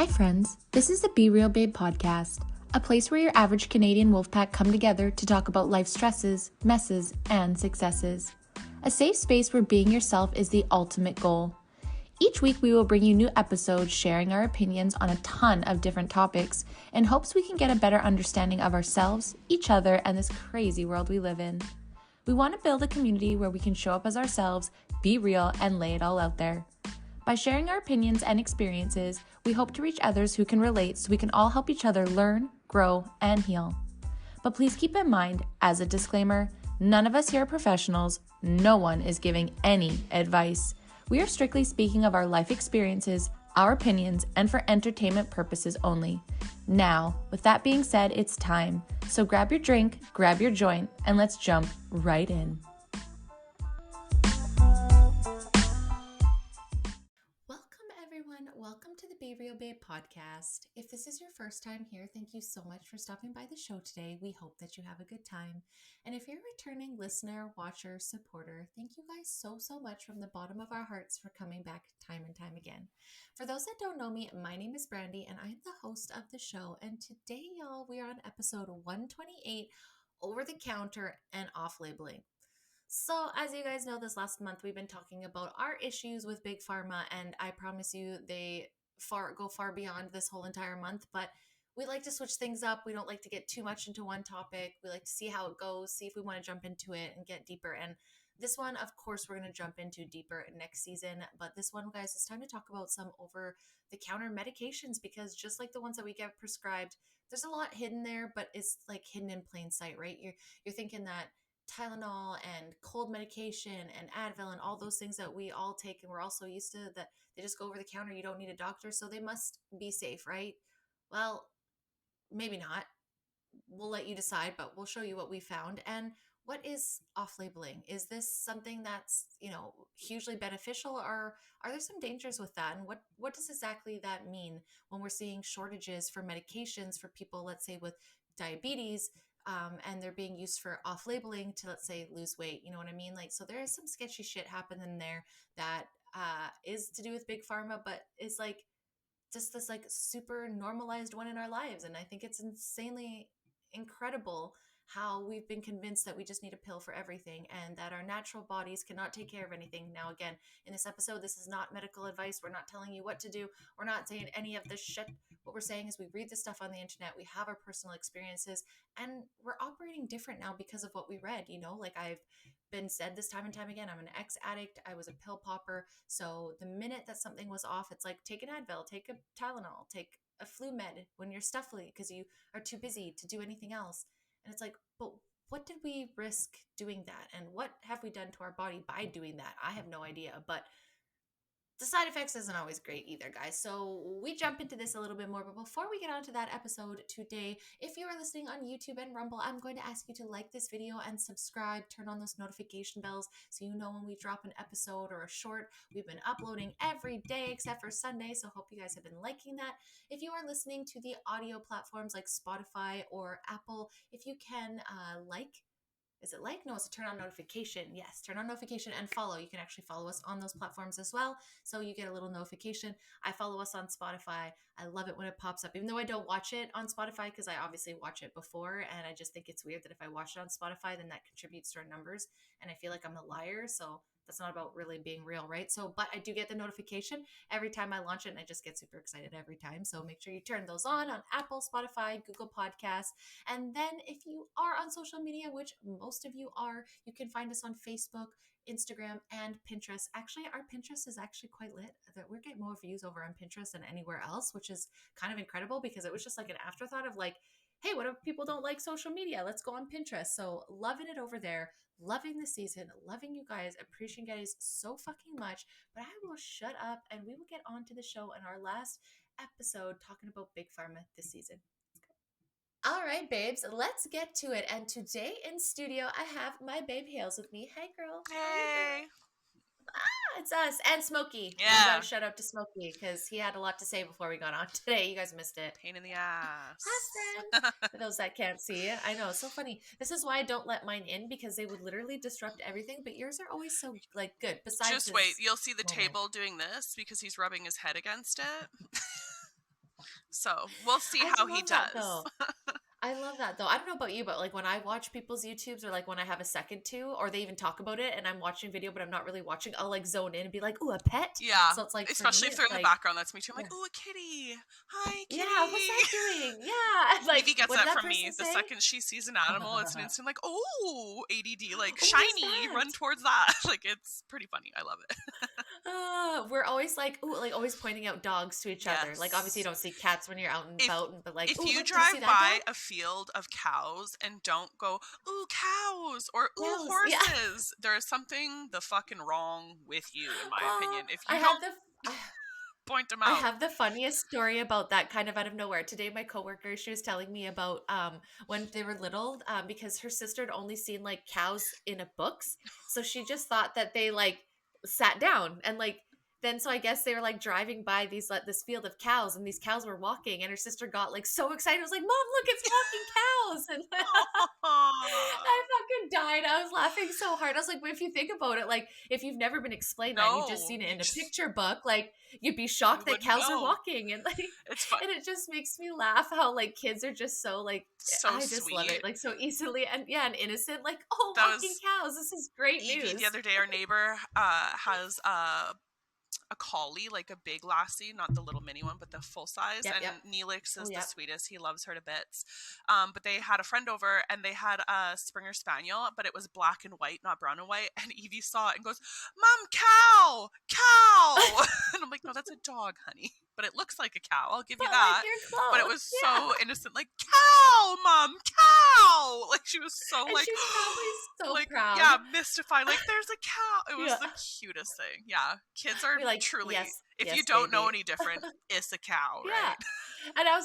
Hi friends, this is the Be Real Babe podcast, a place where your average Canadian wolfpack come together to talk about life stresses, messes, and successes. A safe space where being yourself is the ultimate goal. Each week we will bring you new episodes sharing our opinions on a ton of different topics in hopes we can get a better understanding of ourselves, each other, and this crazy world we live in. We want to build a community where we can show up as ourselves, be real, and lay it all out there. By sharing our opinions and experiences, we hope to reach others who can relate so we can all help each other learn, grow, and heal. But please keep in mind, as a disclaimer, none of us here are professionals, no one is giving any advice. We are strictly speaking of our life experiences, our opinions, and for entertainment purposes only. Now, with that being said, it's time. So grab your drink, grab your joint, and let's jump right in. Welcome to the Be Real Babe podcast. If this is your first time here, thank you so much for stopping by the show today. We hope that you have a good time. And if you're a returning listener, watcher, supporter, thank you guys so much from the bottom of our hearts for coming back time and time again. For those that don't know me, my name is Brandy and I'm the host of the show. And today, y'all, we are on episode 128, over the counter and off labeling. So, as you guys know, this last month we've been talking about our issues with Big Pharma, and I promise you they go far beyond this whole entire month, but we like to switch things up. We don't like to get too much into one topic. We like to see how it goes, see if we want to jump into it and get deeper. And this one, of course, we're going to jump into deeper next season. But this one, guys, it's time to talk about some over-the-counter medications, because just like the ones that we get prescribed, there's a lot hidden there, but it's like hidden in plain sight, right? You're thinking that Tylenol and cold medication and Advil and all those things that we all take and we're all so used to, that they just go over the counter. You don't need a doctor, so they must be safe, right? Well, maybe not. We'll let you decide, but we'll show you what we found. And what is off-labeling? Is this something that's, hugely beneficial, or are there some dangers with that? And what does exactly that mean when we're seeing shortages for medications for people, let's say with diabetes, and they're being used for off-labeling to, let's say, lose weight? You know what I mean? Like, so there is some sketchy shit happening there that is to do with Big Pharma, but is like just this like super normalized one in our lives. And I think it's insanely incredible how we've been convinced that we just need a pill for everything and that our natural bodies cannot take care of anything. Now, again, in this episode, this is not medical advice. We're not telling you what to do. We're not saying any of this shit. What we're saying is we read this stuff on the internet. We have our personal experiences and we're operating different now because of what we read. Like I've been said this time and time again, I'm an ex-addict. I was a pill popper. So the minute that something was off, it's like, take an Advil, take a Tylenol, take a flu med when you're stuffy because you are too busy to do anything else. And it's like, but what did we risk doing that? And what have we done to our body by doing that? I have no idea, but the side effects isn't always great either, guys. So we jump into this a little bit more. But before we get on to that episode today, if you are listening on YouTube and Rumble, I'm going to ask you to like this video and subscribe. Turn on those notification bells so you know when we drop an episode or a short. We've been uploading every day except for Sunday, so hope you guys have been liking that. If you are listening to the audio platforms like Spotify or Apple, if you can is it like? No, it's a turn on notification. Yes, turn on notification and follow. You can actually follow us on those platforms as well. So you get a little notification. I follow us on Spotify. I love it when it pops up, even though I don't watch it on Spotify because I obviously watch it before. And I just think it's weird that if I watch it on Spotify, then that contributes to our numbers. And I feel like I'm a liar. So that's not about really being real, right? So, but I do get the notification every time I launch it and I just get super excited every time. So make sure you turn those on Apple, Spotify, Google Podcasts. And then if you are on social media, which most of you are, you can find us on Facebook, Instagram, and Pinterest. Actually, our Pinterest is actually quite lit. We're getting more views over on Pinterest than anywhere else, which is kind of incredible because it was just like an afterthought of like, hey, what if people don't like social media? Let's go on Pinterest. So loving it over there. Loving the season, loving you guys, appreciating you guys so fucking much. But I will shut up and we will get on to the show in our last episode talking about Big Pharma this season. All right, babes, let's get to it. And today in studio, I have my babe Hales with me. Hey, girl. Hey. It's us and Smokey. Yeah. We got to shout out to Smokey because he had a lot to say before we got on today. You guys missed it. Pain in the ass. Hi, for those that can't see it. I know, it's so funny. This is why I don't let mine in because they would literally disrupt everything. But yours are always so like good. Besides, just wait, you'll see the moment. table doing this because he's rubbing his head against it. So we'll see I how he love that does. though. I love that though. I don't know about you, but like when I watch people's YouTubes or like when I have a second to, or they even talk about it and I'm watching video, but I'm not really watching, I'll like zone in and be like, ooh, a pet. Yeah, So it's like for me, especially if they're it's in the like, background, that's me too. I'm like, yeah, oh, a kitty. Hi, yeah, what's that kitty. doing? Yeah. Like, Evie gets what did that that from me. person The say? second she sees an animal, it's an instant like, oh, ADD, like What is shiny, that? run towards that. Like it's pretty funny. I love it. We're always like, ooh, like always pointing out dogs to each other. Like obviously you Yes. don't see cats when you're out and If about, but like, if ooh, you look, did you see drive that by dog? a field of cows and don't go, ooh, cows or ooh, Cows. Yeah. horses, there is something the fucking wrong with you, in my Oh, opinion. If I you had don't the. I, point them I out. have the funniest story about that kind of out of nowhere. Today, my coworker, she was telling me about when they were little, because her sister had only seen like cows in a books, so she just thought that they like sat down and like then so I guess they were like driving by these like this field of cows and these cows were walking and her sister got like so excited, was like, "Mom, look, it's walking cows!" And I fucking died. I was laughing so hard. I was like, but if you think about it, like if you've never been explained that and you've just No, seen it you in a just picture book, like you'd be you shocked that wouldn't cows are know. walking and like It's fun. and it just makes me laugh how like kids are just so like So I just love sweet. it. Like so easily and yeah, and innocent, like, oh, That walking was cows. This is great Evie the news. other day. Our neighbor has a collie, like a big lassie, not the little mini one, but the full size. Yep, And yep. Neelix Oh is the yep. sweetest. He loves her to bits. But they had a friend over and they had a Springer Spaniel, but it was black and white, not brown and white. And Evie saw it and goes, Mom, cow, cow. And I'm like, no, that's a dog, honey. But it looks like a cow. I'll give you But like that. you're But it close. was Yeah. so innocent, like, cow, Mom, cow. Like she was so And like, she's probably so like, proud. yeah, mystified, like there's a cow. It was Yeah. the cutest thing. Yeah, kids are You're like, truly, yes, if you yes, don't know baby. any different, it's a cow, Yeah. right? And I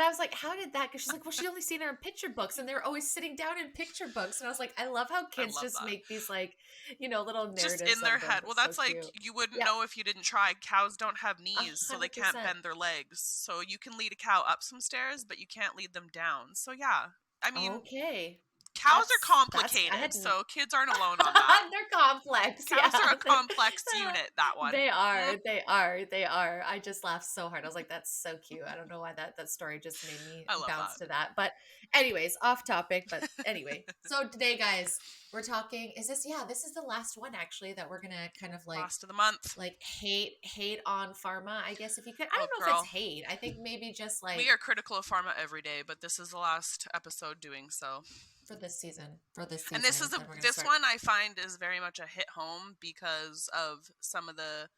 was like, how did that? Because she's like, well, she'd only seen her in picture books, and they were always sitting down in picture books. And I was like, I love how I kids love just that. make these like, little Just narratives in their of them. head. Well, It's so that's like, cute. you wouldn't Yeah, know if you didn't try. Cows don't have knees, so they can't 100%. bend their legs. So you can lead a cow up some stairs, but you can't lead them down. So yeah, I mean, Okay, cows are that's I complicated, hadn't. so kids aren't alone on that. They're complex. Cows are Yeah, a complex unit, that one. they Mm, are. They are. They are. I just laughed so hard. I was like, that's so cute. I don't know why that story just made me I love bounce that. to that. But anyways, off topic. But anyway, so today, guys, we're talking. Is this? Yeah, this is the last one actually that we're gonna kind of Last of the month. like hate on pharma. I guess if you could. I Oh, don't know if it's girl. hate. I think maybe just We like are critical of pharma every day, but this is the last episode doing so. for this season. For this And this season, is a then we're gonna this start. one I find is very much a hit home because of some of the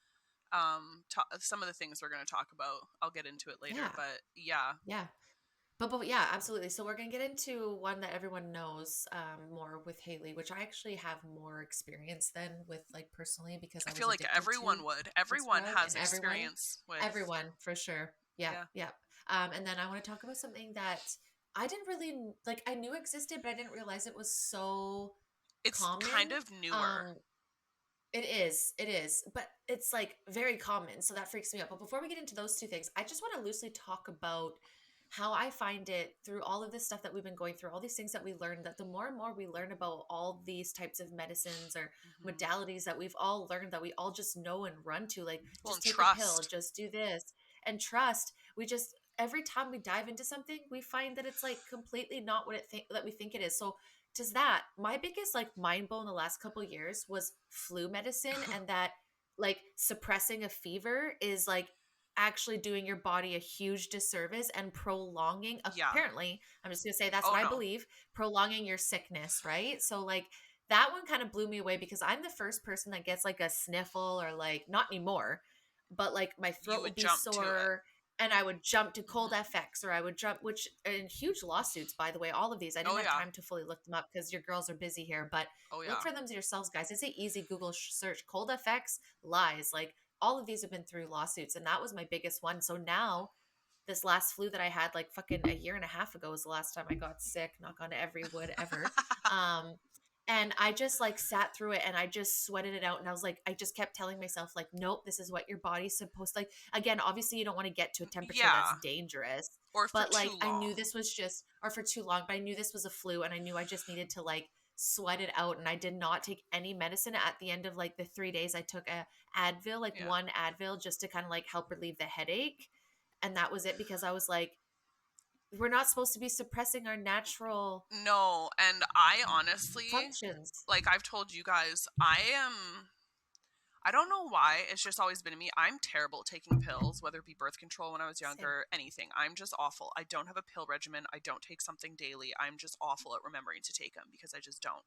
some of the things we're going to talk about. I'll get into it later, Yeah. but yeah. Yeah. But yeah, absolutely. So we're gonna get into one that everyone knows more with Haley, which I actually have more experience than with like personally because I I feel was like addicted to everyone would. this Everyone drug, has and everyone, experience with everyone for sure. Yeah, yeah. yeah. And then I want to talk about something that I didn't really like. I knew existed, but I didn't realize it was so It's kind common. of newer. Um, it is, but it's like very common, so that freaks me out. But before we get into those two things, I just want to loosely talk about how I find it through all of this stuff that we've been going through, all these things that we learned, that the more and more we learn about all these types of medicines or Hmm. modalities that we've all learned that we all just know and run to, like Well, just and take a pill, trust. just do this, and trust. We just every time we dive into something, we find that it's like completely not what it think that we think it is. So does that my biggest like mind blow in the last couple of years was flu medicine, and that like suppressing a fever is like actually doing your body a huge disservice and prolonging, Yeah. apparently, I'm just going to say that's Oh what I no. believe, prolonging your sickness, right? So like that one kind of blew me away because I'm the first person that gets like a sniffle or like not anymore, but like my You throat would would be jump to it. sore and I would jump to cold Hmm. FX, or I would jump, which in huge lawsuits, by the way, all of these. I Oh didn't have yeah. time to fully look them up because your girls are busy here, but Oh look yeah. for them yourselves, guys. It's an easy Google search. Cold FX, lies. Like all of these have been through lawsuits, and that was my biggest one. So now this last flu that I had like fucking a year and a half ago was the last time I got sick, knock on every wood ever. Um, and I just like sat through it and I just sweated it out. And I was like, I just kept telling myself, like, nope, this is what your body's supposed to like. Again, obviously you don't want to get to a temperature that's Yeah. dangerous, Or for but too like I knew long. this was just or for too long, but I knew this was a flu and I knew I just needed to like sweat it out. And I did not take any medicine at the end of like the 3 days. I took a Advil, like Yeah. one Advil just to kind of like help relieve the headache, And that was it, because I was like, we're not supposed to be suppressing our natural No, and I honestly, functions. like I've told you guys, I don't know why. It's just always been in me. I'm terrible at taking pills, whether it be birth control when I was Same. younger, anything. I'm just awful. I don't have a pill regimen. I don't take something daily. I'm just awful at remembering to take them because I just don't.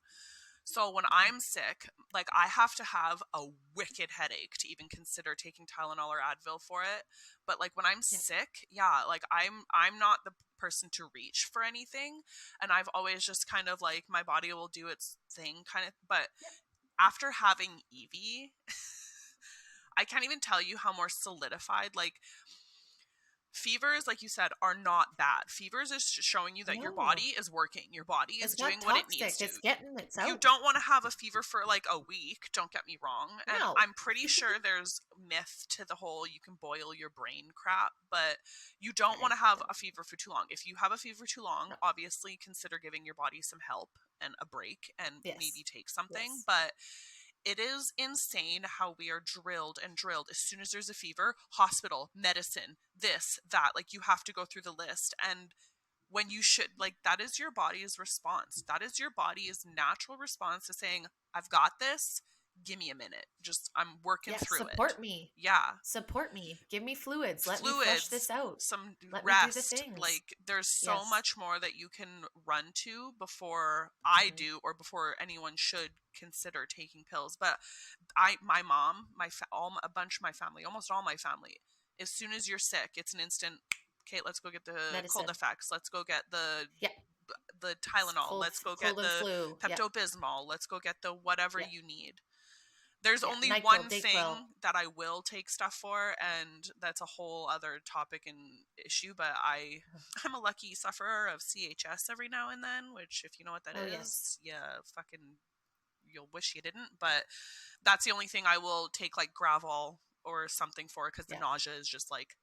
So when I'm sick, like I have to have a wicked headache to even consider taking Tylenol or Advil for it. But like when I'm Yep. sick, yeah, like I'm not the person to reach for anything, and I've always just kind of like my body will do its thing kind of, but Yep. after having Evie, I can't even tell you how more solidified, like fevers, like you said, are not bad. Fevers is showing you that your No, body is working. Your body is it's doing not what it needs toxic. to. It's You out. don't want to have a fever for like a week, don't get me wrong. And No. I'm pretty sure there's myth to the whole you can boil your brain crap, but you don't want I to have don't. a fever for too long. If you have a fever too long, No. obviously consider giving your body some help and a break and maybe Yes. take something. Yes. But it is insane how we are drilled and drilled. As soon as there's a fever, hospital, medicine, this, that. Like you have to go through the list. And when you should, like, that is your body's response. That is your body's natural response to saying, I've got this. Give me a minute. Just, I'm working Yeah. through it. Support me. Yeah. Support me. Give me fluids. Let me flush this Fluids, out. some Let me do the rest. things. Like there's so Yes. much more that you can run to before I Mhm. do or before anyone should consider taking pills. But my mom, a bunch of my family, almost all my family, as soon as you're sick, it's an instant. Okay, let's go get the cold Medicine. effects. Let's go get Yeah. the Tylenol. Let's go get Cold and the flu. Yeah. Pepto Bismol. Let's go get the whatever Yeah. you need. There's Yeah. only NyQuil, one Dayquil. thing that I will take stuff for, and that's a whole other topic and issue. But I'm a lucky sufferer of CHS every now and then, which if you know what that Oh yes. is, yeah, fucking you'll wish you didn't. But that's the only thing I will take like Gravol or something for because the Yeah. nausea is just like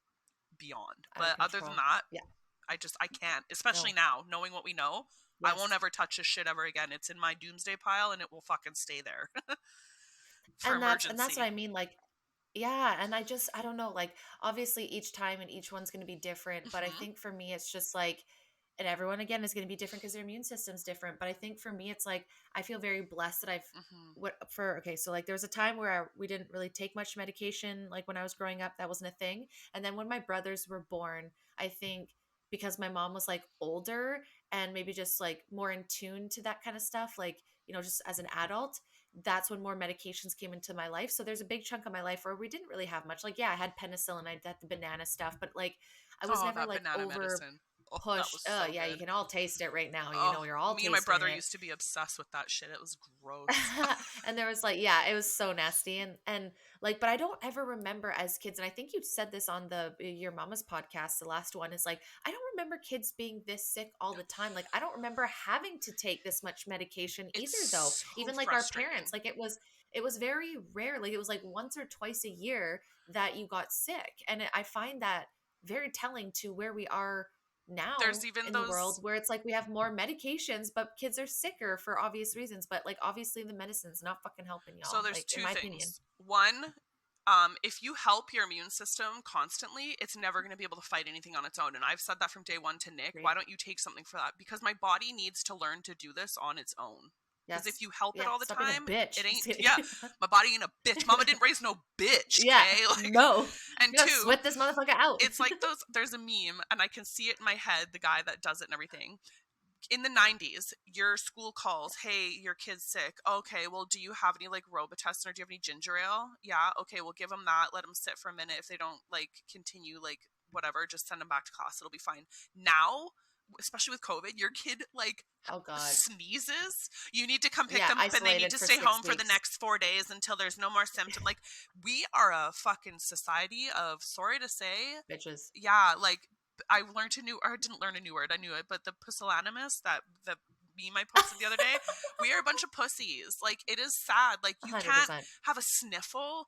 beyond. Out of But other than control. that, Yeah. I can't. Especially No. now, knowing what we know, I won't Yes. ever touch this shit ever again. It's in my doomsday pile, and it will fucking stay there for And that's what emergency. I mean. Like, yeah, and I don't know, like obviously each time and each one's gonna be different, but I Hmm. think for me it's just like, and everyone again is gonna be different because their immune system's different. But I think for me it's like I feel very blessed that I've Hmm. what for okay, so like there was a time where we didn't really take much medication, like when I was growing up, that wasn't a thing. And then when my brothers were born, I think because my mom was like older and maybe just like more in tune to that kind of stuff, like, just as an adult, that's when more medications came into my life. So there's a big chunk of my life where we didn't really have much. Like, yeah, I had penicillin, I had the banana stuff, but like I was Oh, never that like banana over medicine. Oh, that was pushed. Oh so yeah, you good. can all taste it right now. Oh, You're all me and my tasting brother it. used to be obsessed with that shit. It was gross. And there was like, yeah, it was so nasty. And like, but I don't ever remember as kids, and I think you said this on the your mama's podcast, the last one, is like, I don't remember kids being this sick all the time. Like, I don't remember having to take this much medication either, though. It's so Even like our parents, frustrating. like it was very rare. Like it was like once or twice a year that you got sick. And I find that very telling to where we are now There's even in the world, those. where it's like we have more medications but kids are sicker for obvious reasons, but like obviously the medicine's not fucking helping So y'all, there's like in two my opinion. things. One, if you help your immune system constantly, it's never going to be able to fight anything on its own. And I've said that from day one to Nick. Agreed. Why don't you take something for that? Because my body needs to learn to do this on its own. Because if Yes. you help it Yeah, all the stop being a time, bitch. it Just ain't. kidding. Yeah, my body ain't a bitch. Mama didn't raise no bitch. Yeah, Okay, like, no, and you gotta two, sweat this motherfucker out. it's like those. There's a meme, and I can see it in my head. The guy that does it and everything. In the 90s, your school calls, hey, your kid's sick. Okay, well, do you have any like Robitussin or do you have any ginger ale? Yeah, okay, we'll give them that. Let them sit for a minute. If they don't like continue, like whatever, just send them back to class. It'll be fine. Now, especially with COVID, your kid like Oh god. sneezes. You need to come pick Yeah, them up and they need isolated to for stay six home for the weeks next 4 days until there's no more symptom. Like, we are a fucking society of, sorry to say, bitches. yeah, like I learned a new, or I didn't learn a new word, I knew it, but the pusillanimous, that the meme I posted the other day, we are a bunch of pussies. Like, it is sad. Like, you can't 100%. have a sniffle.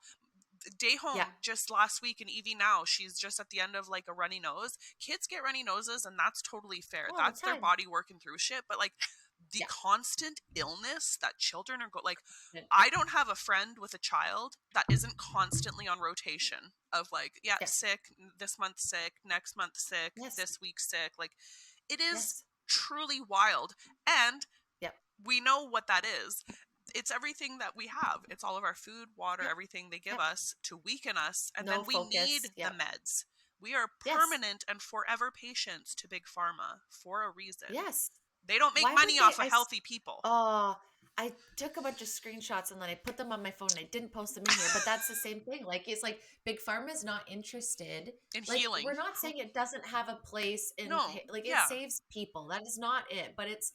Day Yeah. home just last week, and Evie now, she's just at the end of like a runny nose. Kids get runny noses, and that's totally fair. All the That's their time. body working through shit. But like, the Yeah. constant illness that children are like, Yeah. I don't have a friend with a child that isn't constantly on rotation of like, yeah, Yes. sick, this month sick, next month sick, Yes. this week sick. Like, it is Yes. truly wild. And Yep. we know what that is. It's everything that we have. It's all of our food, water, Yep. everything they give Yep. us to weaken us. And No then we need focus. the Yep. meds. We are Yes. permanent and forever patients to Big Pharma for a reason. Yes. They don't make Why would money they? off of healthy people. Oh, I took a bunch of screenshots and then I put them on my phone. I didn't post them in here, but that's the same thing. Like, it's like Big Pharma is not interested. In Like, we're healing. not saying it doesn't have a place in, No. like, it Yeah. saves people. That is not it. But it's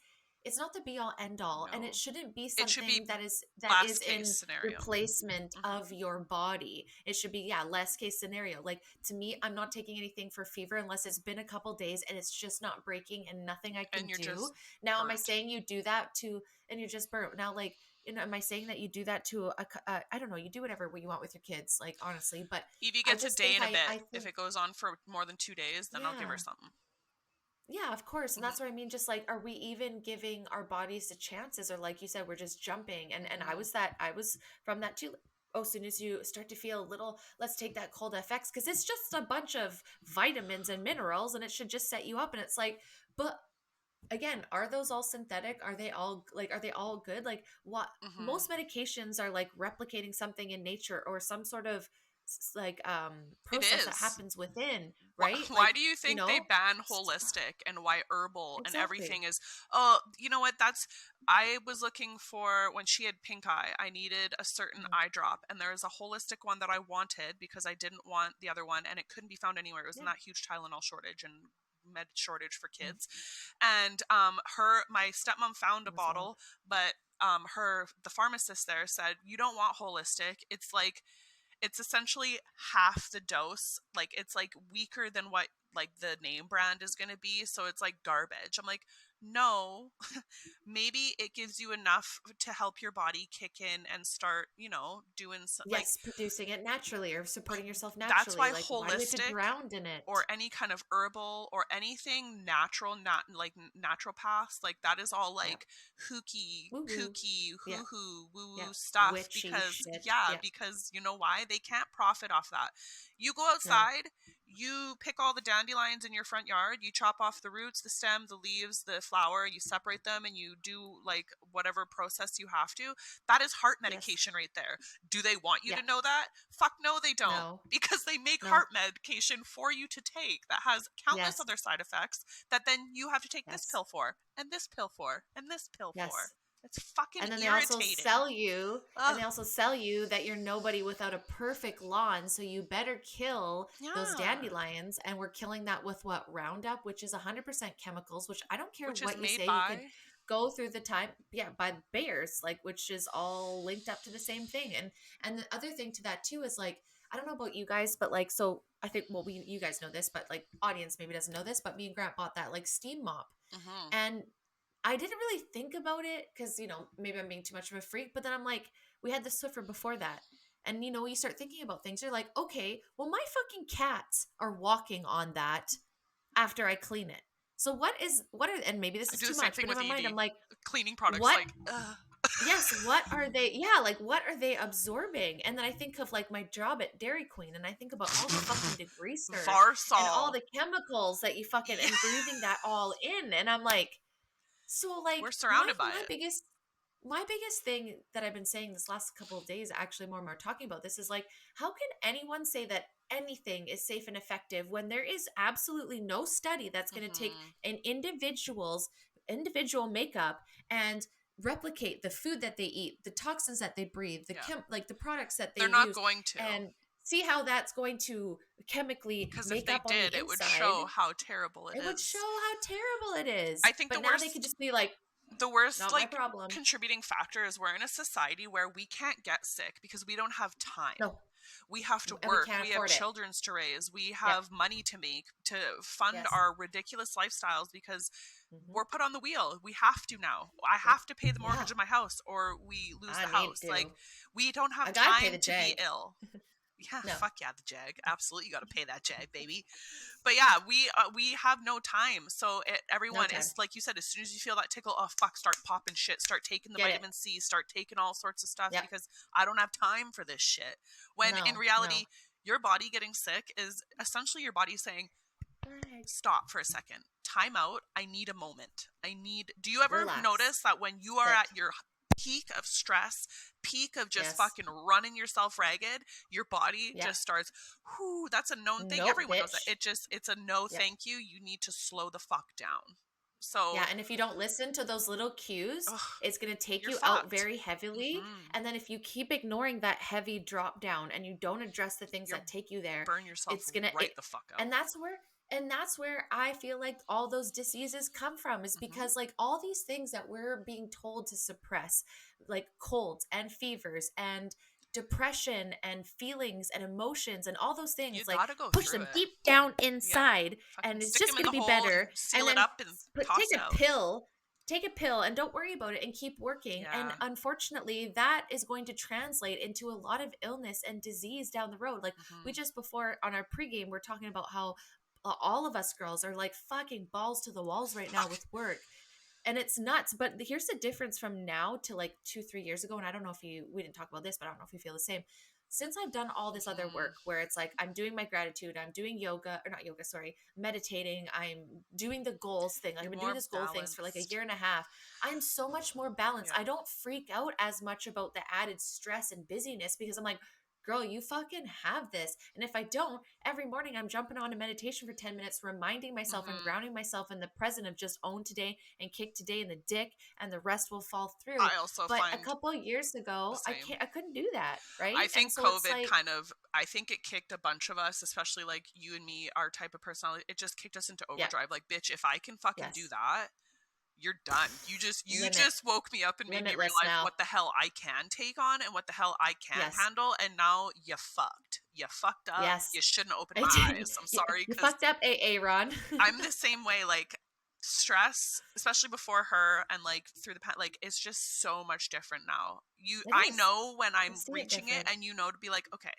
not the be all end all, and it No. shouldn't be It should something be that is last case in scenario. replacement Mhm. of your body. It should be, yeah, less case scenario. Like, to me, I'm not taking anything for fever unless it's been a couple days and it's just not breaking and nothing I can And you're do. just Now, am I burnt. saying you do that to, and you're just burnt? Now, like, am I saying that you do that to I don't know, you do whatever you want with your kids, like, honestly, but If you I get to just day think and a bit, I if think, it goes on for more than 2 days, then I'll give her yeah. something. Yeah, of course. And Mhm. that's what I mean. Just like, are we even giving our bodies the chances? Or like you said, we're just jumping. And Mhm. I was from that too. Oh, as soon as you start to feel a little, let's take that cold FX because it's just a bunch of vitamins and minerals and it should just set you up. And it's like, but again, are those all synthetic? Are they all good? Like, what Mhm. most medications are like replicating something in nature or some sort of like It process that is. happens within, Why, right? why Like, do you you think they know, ban holistic and why herbal and everything exactly. is, oh, you know what? That's, I was looking for when she had pink eye, I needed a certain Mhm. eye drop and there was a holistic one that I wanted because I didn't want the other one and it couldn't be found anywhere. It was in Yeah. that huge Tylenol shortage and med shortage for Mm. kids. And my stepmom found a As well. bottle, but the pharmacist there said, you don't want holistic. It's like, it's essentially half the dose. Like, it's like weaker than what like the name brand is going to be, so it's like garbage. I'm like, no. Maybe it gives you enough to help your body kick in and start, doing like, Yes, producing it naturally or supporting yourself that's naturally. why Like, why do we have to holistic drown in it? or any kind of herbal or anything natural, not like naturopaths, like that is all Yeah. like hooky, Woo woo. kooky, Yeah. hoo hoo, woo Yeah. woo stuff Witchy because, shit. yeah, Yeah. because you know why? They can't profit off that. You go No. outside, you pick all the dandelions in your front yard, you chop off the roots, the stem, the leaves, the flower, you separate them and you do like whatever process you have to. That is heart Yes. medication right there. Do they want you Yeah. to know that? Fuck no, they don't. No. Because they make No. heart medication for you to take that has countless Yes. other side effects that then you have to take this Yes. pill for, and this pill for, and this pill for. Yes. It's fucking And then irritating. and Ugh. they also sell you that you're nobody without a perfect lawn, so you better kill those Yeah. dandelions. And we're killing that with what? Roundup, which is 100% chemicals, which I don't care Which is what you made say. You could by. go through the time, yeah, by bears, like, which is all linked up to the same thing. And the other thing to that too is like, I don't know about you guys, but like, so I think, well, you guys know this, but like audience maybe doesn't know this, but me and Grant bought that like steam mop. Hmm. And I didn't really think about it because, maybe I'm being too much of a freak. But then I'm like, we had the Swiffer before that. And, you start thinking about things. You're like, okay, well, my fucking cats are walking on that after I clean it. So and maybe this I is do the too same much, thing but in with my mind, I'm Evie. like, Cleaning products, what? like, ugh. Yes, what are they? Yeah, like, what are they absorbing? And then I think of like my job at Dairy Queen and I think about all the fucking degreasers and all Varsol. the chemicals that you fucking, Yeah. and breathing that all in. And I'm like, so like We're surrounded by it. my biggest thing that I've been saying this last couple of days, actually more and more talking about this, is like, how can anyone say that anything is safe and effective when there is absolutely no study that's going to take Hmm. an individual makeup and replicate the food that they eat, the toxins that they breathe, Yeah. like the products that they They're not use, going to. and see how that's going to chemically Because if make they up on the did, it would inside. show how terrible it It would show is. how terrible it is. I think But now they could just be like, the worst not my like problem. contributing factor is we're in a society where we can't get sick because we don't have time. No, We have to and we work, can't we have afford it. children's to raise, we Yep. have money to make to fund Yes. our ridiculous lifestyles because Hmm. we're put on the wheel. We have to now. I Yep. have to pay the mortgage Yeah. of my house or we lose I the need house. Like, to. we don't have I gotta pay time the to be jag. ill. Yeah, No, fuck yeah, the jag. Absolutely, you got to pay that jag, baby. But yeah, we have no time. So no everyone time. is like you said. As soon as you feel that tickle, oh fuck, start popping shit. Start taking the Get it. vitamin C. Start taking all sorts of stuff Yep. because I don't have time for this shit. When in No, no. reality, your body getting sick is essentially your body saying, stop for a second. Time out. I need a moment. Do you ever Relax. notice that when you are at Sit. your peak of stress, peak of just Yes. fucking running yourself ragged, your body Yep. just starts, whoo, that's a known thing. Nope, Everyone knows that. bitch. It's a no Yep. thank you. You need to slow the fuck down. Yeah, So, and if you don't listen to those little cues, ugh, it's going to take you're you out fucked. very heavily. Hmm. And then if you keep ignoring that heavy drop down and you don't address the things You're that take you there, burn yourself it's going to right the fuck and out. that's where I feel like all those diseases come from is Hmm. because like all these things that we're being told to suppress, like colds and fevers and depression and feelings and emotions and all those You things, like gotta go push through them it. deep down Yeah. inside Fucking and it's stick just them in going to the be hole and better. And seal it then up and toss take it a out. pill, and don't worry about it and keep working. And Yeah. unfortunately that is going to translate into a lot of illness and disease down the road. Like we Hmm. just before on our pregame we're talking about how all of us girls are like fucking balls to the walls right now Fuck. with work, and it's nuts. But here's the difference from now to like 2-3 years ago, and I don't know if we didn't talk about this, but I don't know if you feel the same. Since I've done all this other Hmm. work where it's like I'm doing my gratitude, I'm doing yoga, or not yoga, sorry, meditating, I'm doing the goals thing. Like You're I've been doing more this goal things for like a balanced. year and a half. I'm so much more balanced. Yeah. I don't freak out as much about the added stress and busyness because I'm like, girl, you fucking have this. And if I don't, every morning I'm jumping on a meditation for 10 minutes, reminding myself and Hmm. grounding myself in the present of just own today and kick today in the dick, and the rest will fall through. I also But a find couple of years the ago, same. I couldn't do that. Right. I And think so it's COVID like, kind of, I think it kicked a bunch of us, especially like you and me, our type of personality. It just kicked us into yeah, overdrive. Like, bitch, if I can fucking do yes, that, you're done. You limit, just woke me up and made me limitless realize now. what the hell I can take on and what the hell I can't Yes. handle. And now you fucked. You fucked up. Yes. You shouldn't open I my did. eyes. I'm You, sorry, you because fucked up, Ron. I'm the same way. Like, stress, especially before her and like through the like, it's just so much different now. It I is. know when I I'm see it reaching it, different. and you know to be like, okay,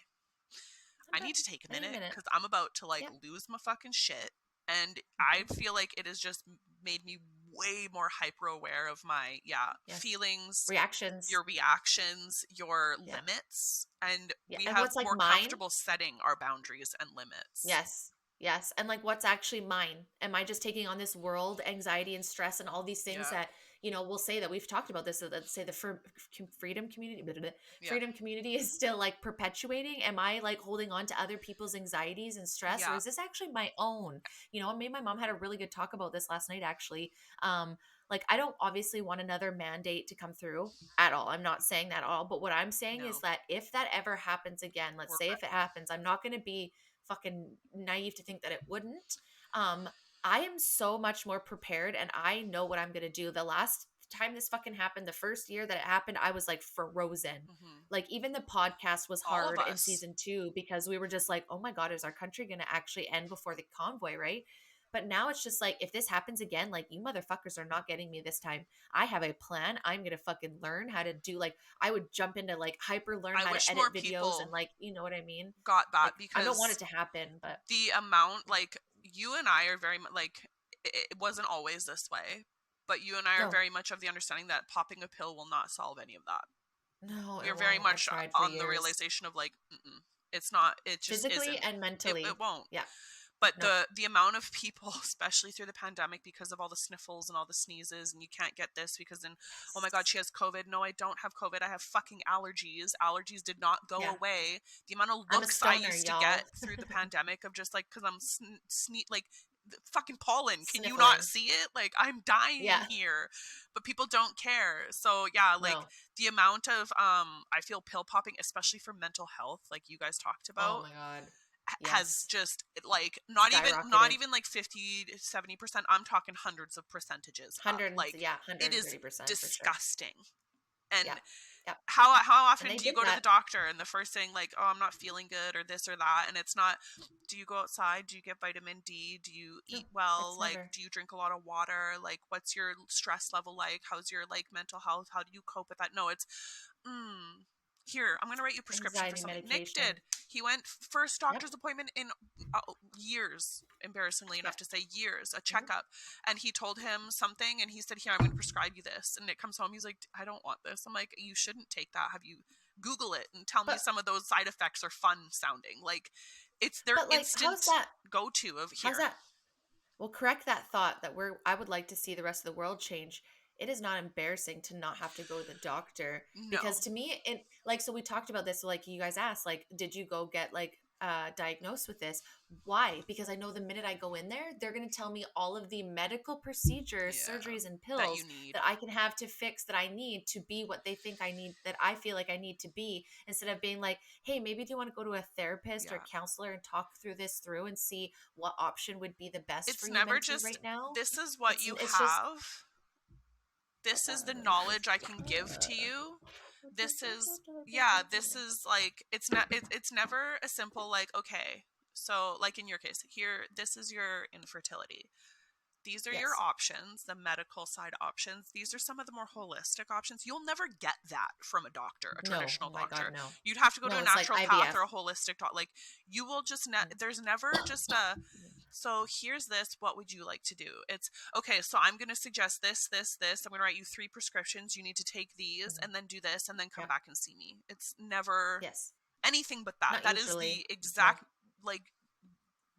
I'm I done. need to take a I need a minute minute. because I'm about to like Yep. lose my fucking shit. And I Hmm. feel like it has just made me way more hyper aware of my, yeah, Yes. feelings, Reactions. your reactions, your Yeah. limits. And Yeah. we And have what's like more mine? comfortable setting our boundaries and limits. Yes. Yes. And like what's actually mine? Am I just taking on this world anxiety and stress and all these things Yeah. that, we'll say that we've talked about this, so let's say the freedom community, blah, blah, blah, Yeah. freedom community is still like perpetuating. Am I like holding on to other people's anxieties and stress, or Yeah. is this actually my own? Me and my mom had a really good talk about this last night, actually. Um, like I don't obviously want another mandate to come through at all. I'm not saying that at all. But what I'm saying is No. that if that ever happens again, let's We're say if it ready. happens, I'm not going to be fucking naive to think that it wouldn't. Um, I am so much more prepared and I know what I'm gonna do. The last time this fucking happened, the first year that it happened, I was like frozen. Hmm. Like even the podcast was All of hard in us. season 2 because we were just like, oh my God, is our country gonna actually end before the convoy, right? But now it's just like if this happens again, like you motherfuckers are not getting me this time. I have a plan. I'm gonna fucking learn how to do like I would jump into like hyper learn I how to wish more edit videos people and like you know what I mean? got that Like I don't want it because to happen, but the amount, like, you and I are very much like, it wasn't always this way, but you and I are no, very much of the understanding that popping a pill will not solve any of that. no, We are it very won't. I've much tried for on the years. realization of like, mm-mm, it's not, it just Physically isn't. and It mentally. won't. Yeah. But Nope. the amount of people, especially through the pandemic, because of all the sniffles and all the sneezes, and you can't get this because then, oh my God, Yes. she has COVID. No, I don't have COVID. I have fucking allergies. Allergies did not go Yeah. away. The amount of I'm a looks I stoner, used to y'all. get through the pandemic of just like, because I'm like the fucking pollen. Can you not Sniffling. see it? Like, I'm dying Yeah. here, but people don't care. So yeah, like No. the amount of I feel pill popping, especially for mental health, like you guys talked Oh about, my God. has Yes. just like not Skyrocketed. even like 50 to 70%. I'm talking hundreds of percentages up. 100, Like, yeah, it is 130% for sure. disgusting. And Yeah. Yeah. how And often they do you did go to the that. doctor and the first thing like, oh, I'm not feeling good or this or that, and it's not, do you go outside, do you get vitamin D, do you No, eat well, it's like, never. do you drink a lot of water, like, what's your stress level, like, how's your like mental health, how do you cope with that? No, it's, mm, Here, I'm going to write you a prescription for Anxiety something. Nick medication. did. He went first Yep. doctor's appointment in years, embarrassingly enough Yep. to say years, a Mhm. checkup. And he told him something and he said, here, I'm going to prescribe you this. And Nick comes home. He's like, I don't want this. I'm like, you shouldn't take that. Have you Google it and tell me But some of those side effects are fun sounding. Like it's their like instant go-to of how's here. that well, correct that thought that I would like to see the rest of the world change. It is not embarrassing to not have to go to the doctor because No. to me it like so we talked about this, so like you guys asked like did you go get like diagnosed with this? Why? Because I know the minute I go in there, they're going to tell me all of the medical procedures, Yeah. surgeries and That you pills need. that I can have to fix that I need to be what they think I need, that I feel like I need to be, instead of being like, hey, maybe do you want to go to a therapist or Yeah. a counselor and talk through this through and see what option would be the best for It's you never mentally just, right now? this is what you It's just have. This is the knowledge I can give to you. This is, yeah, this is like, it's not, it's never a simple like, okay, so like in your case here, this is your infertility. These are your yes. options, the medical side options. These are some of the more holistic options. You'll never get that from a doctor, a No, traditional oh my God, doctor. no. You'd have to go to No, a it's like naturopath IVF. or a holistic doctor. Like you will just, Mm. there's never just a, so here's this, what would you like to do? It's, okay, so I'm going to suggest this, this, this. I'm going to write you 3 prescriptions. You need to take these Mhm. and then do this and then come Yep. back and see me. It's never Yes. anything but that. Not That is the usually. No. exact, like,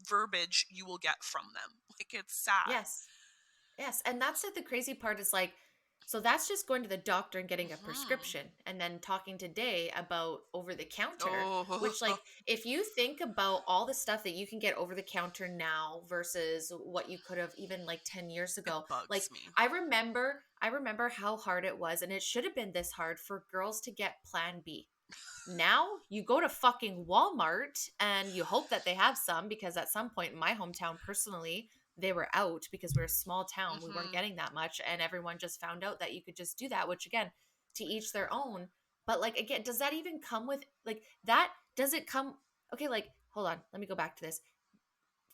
verbiage you will get from them. Like, it's sad. Yes. Yes, and that's it, the crazy part is like, so that's just going to the doctor and getting a Hmm. prescription and then talking today about over the counter, Oh, which like if you think about all the stuff that you can get over the counter now versus what you could have even like 10 years it ago. Like bugs me. I remember how hard it was, and it should have been this hard for girls to get plan B. Now you go to fucking Walmart and you hope that they have some, because at some point in my hometown personally they were out because we're a small town, we weren't Hmm. getting that much, and everyone just found out that you could just do that, which again, to each their own. But like again, does that even come with like that? Does it come? Okay, like hold on, let me go back to this.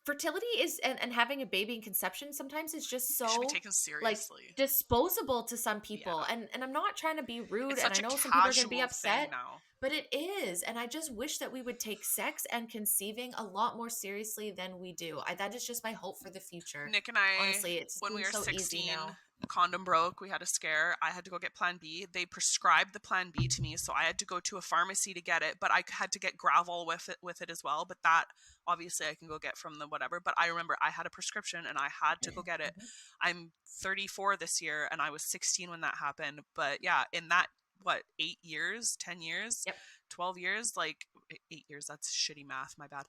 Fertility is, and having a baby and conception sometimes is just It should be so taken like seriously. disposable to some people, Yeah. and I'm not trying to be rude, It's and such I a know some people are going to be casual thing upset, now. but it is, and I just wish that we would take sex and conceiving a lot more seriously than we do. That is just my hope for the future. Nick and I, Honestly, it when we seems were so easy 16, now. condom broke. We had a scare. I had to go get Plan B. They prescribed the Plan B to me, so I had to go to a pharmacy to get it. But I had to get Gravel with it as well. But that obviously I can go get from the whatever. But I remember I had a prescription and I had to go get it. Mhm. I'm 34 this year, and I was 16 when that happened. But yeah, in that, what, 8 years, 10 years, Yep. 12 years, like 8 years. That's shitty math. My bad.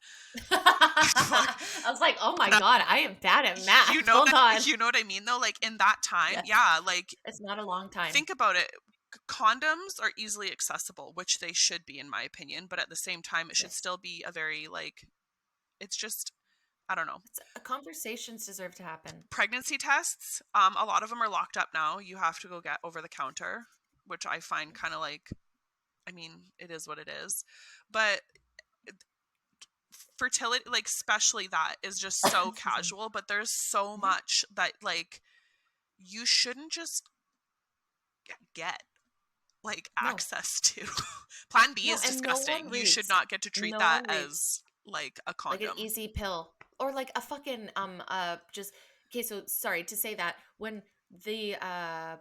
Fuck. I was like, oh my God, I am bad at You math. know Hold that, on. you know what I mean though, like in that time, Yes, yeah, like it's not a long time. think about it. Condoms are easily accessible, which they should be in my opinion, but at the same time it should Yes. still be a very like, it's just, I don't know. It's, conversations deserve to happen. Pregnancy tests, a lot of them are locked up now. You have to go get over the counter, which I find kind of like, I mean, it is what it is, but fertility, like especially that is just so Excuse me. casual, but there's so Mhm. much that like you shouldn't just get like No, access to. Plan B no, is and no one disgusting. You should reads. not get to treat No that one reads. as like a Like an condom. easy pill or like a fucking just okay, so sorry to say that when the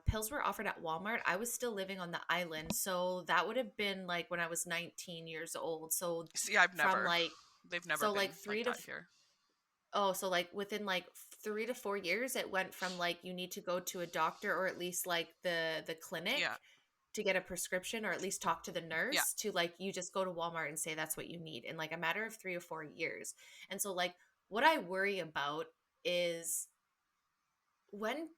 pills were offered at Walmart, I was still living on the island, so that would have been like when I was 19 years old. So See, I've from never, like they've never so like been like 3 to that here. oh, so like within like 3 to 4 years it went from like you need to go to a doctor or at least like the clinic Yeah, to get a prescription or at least talk to the yeah. nurse, to like you just go to Walmart and say that's what you need in like a matter of 3 or 4 years. And so like what I worry about is when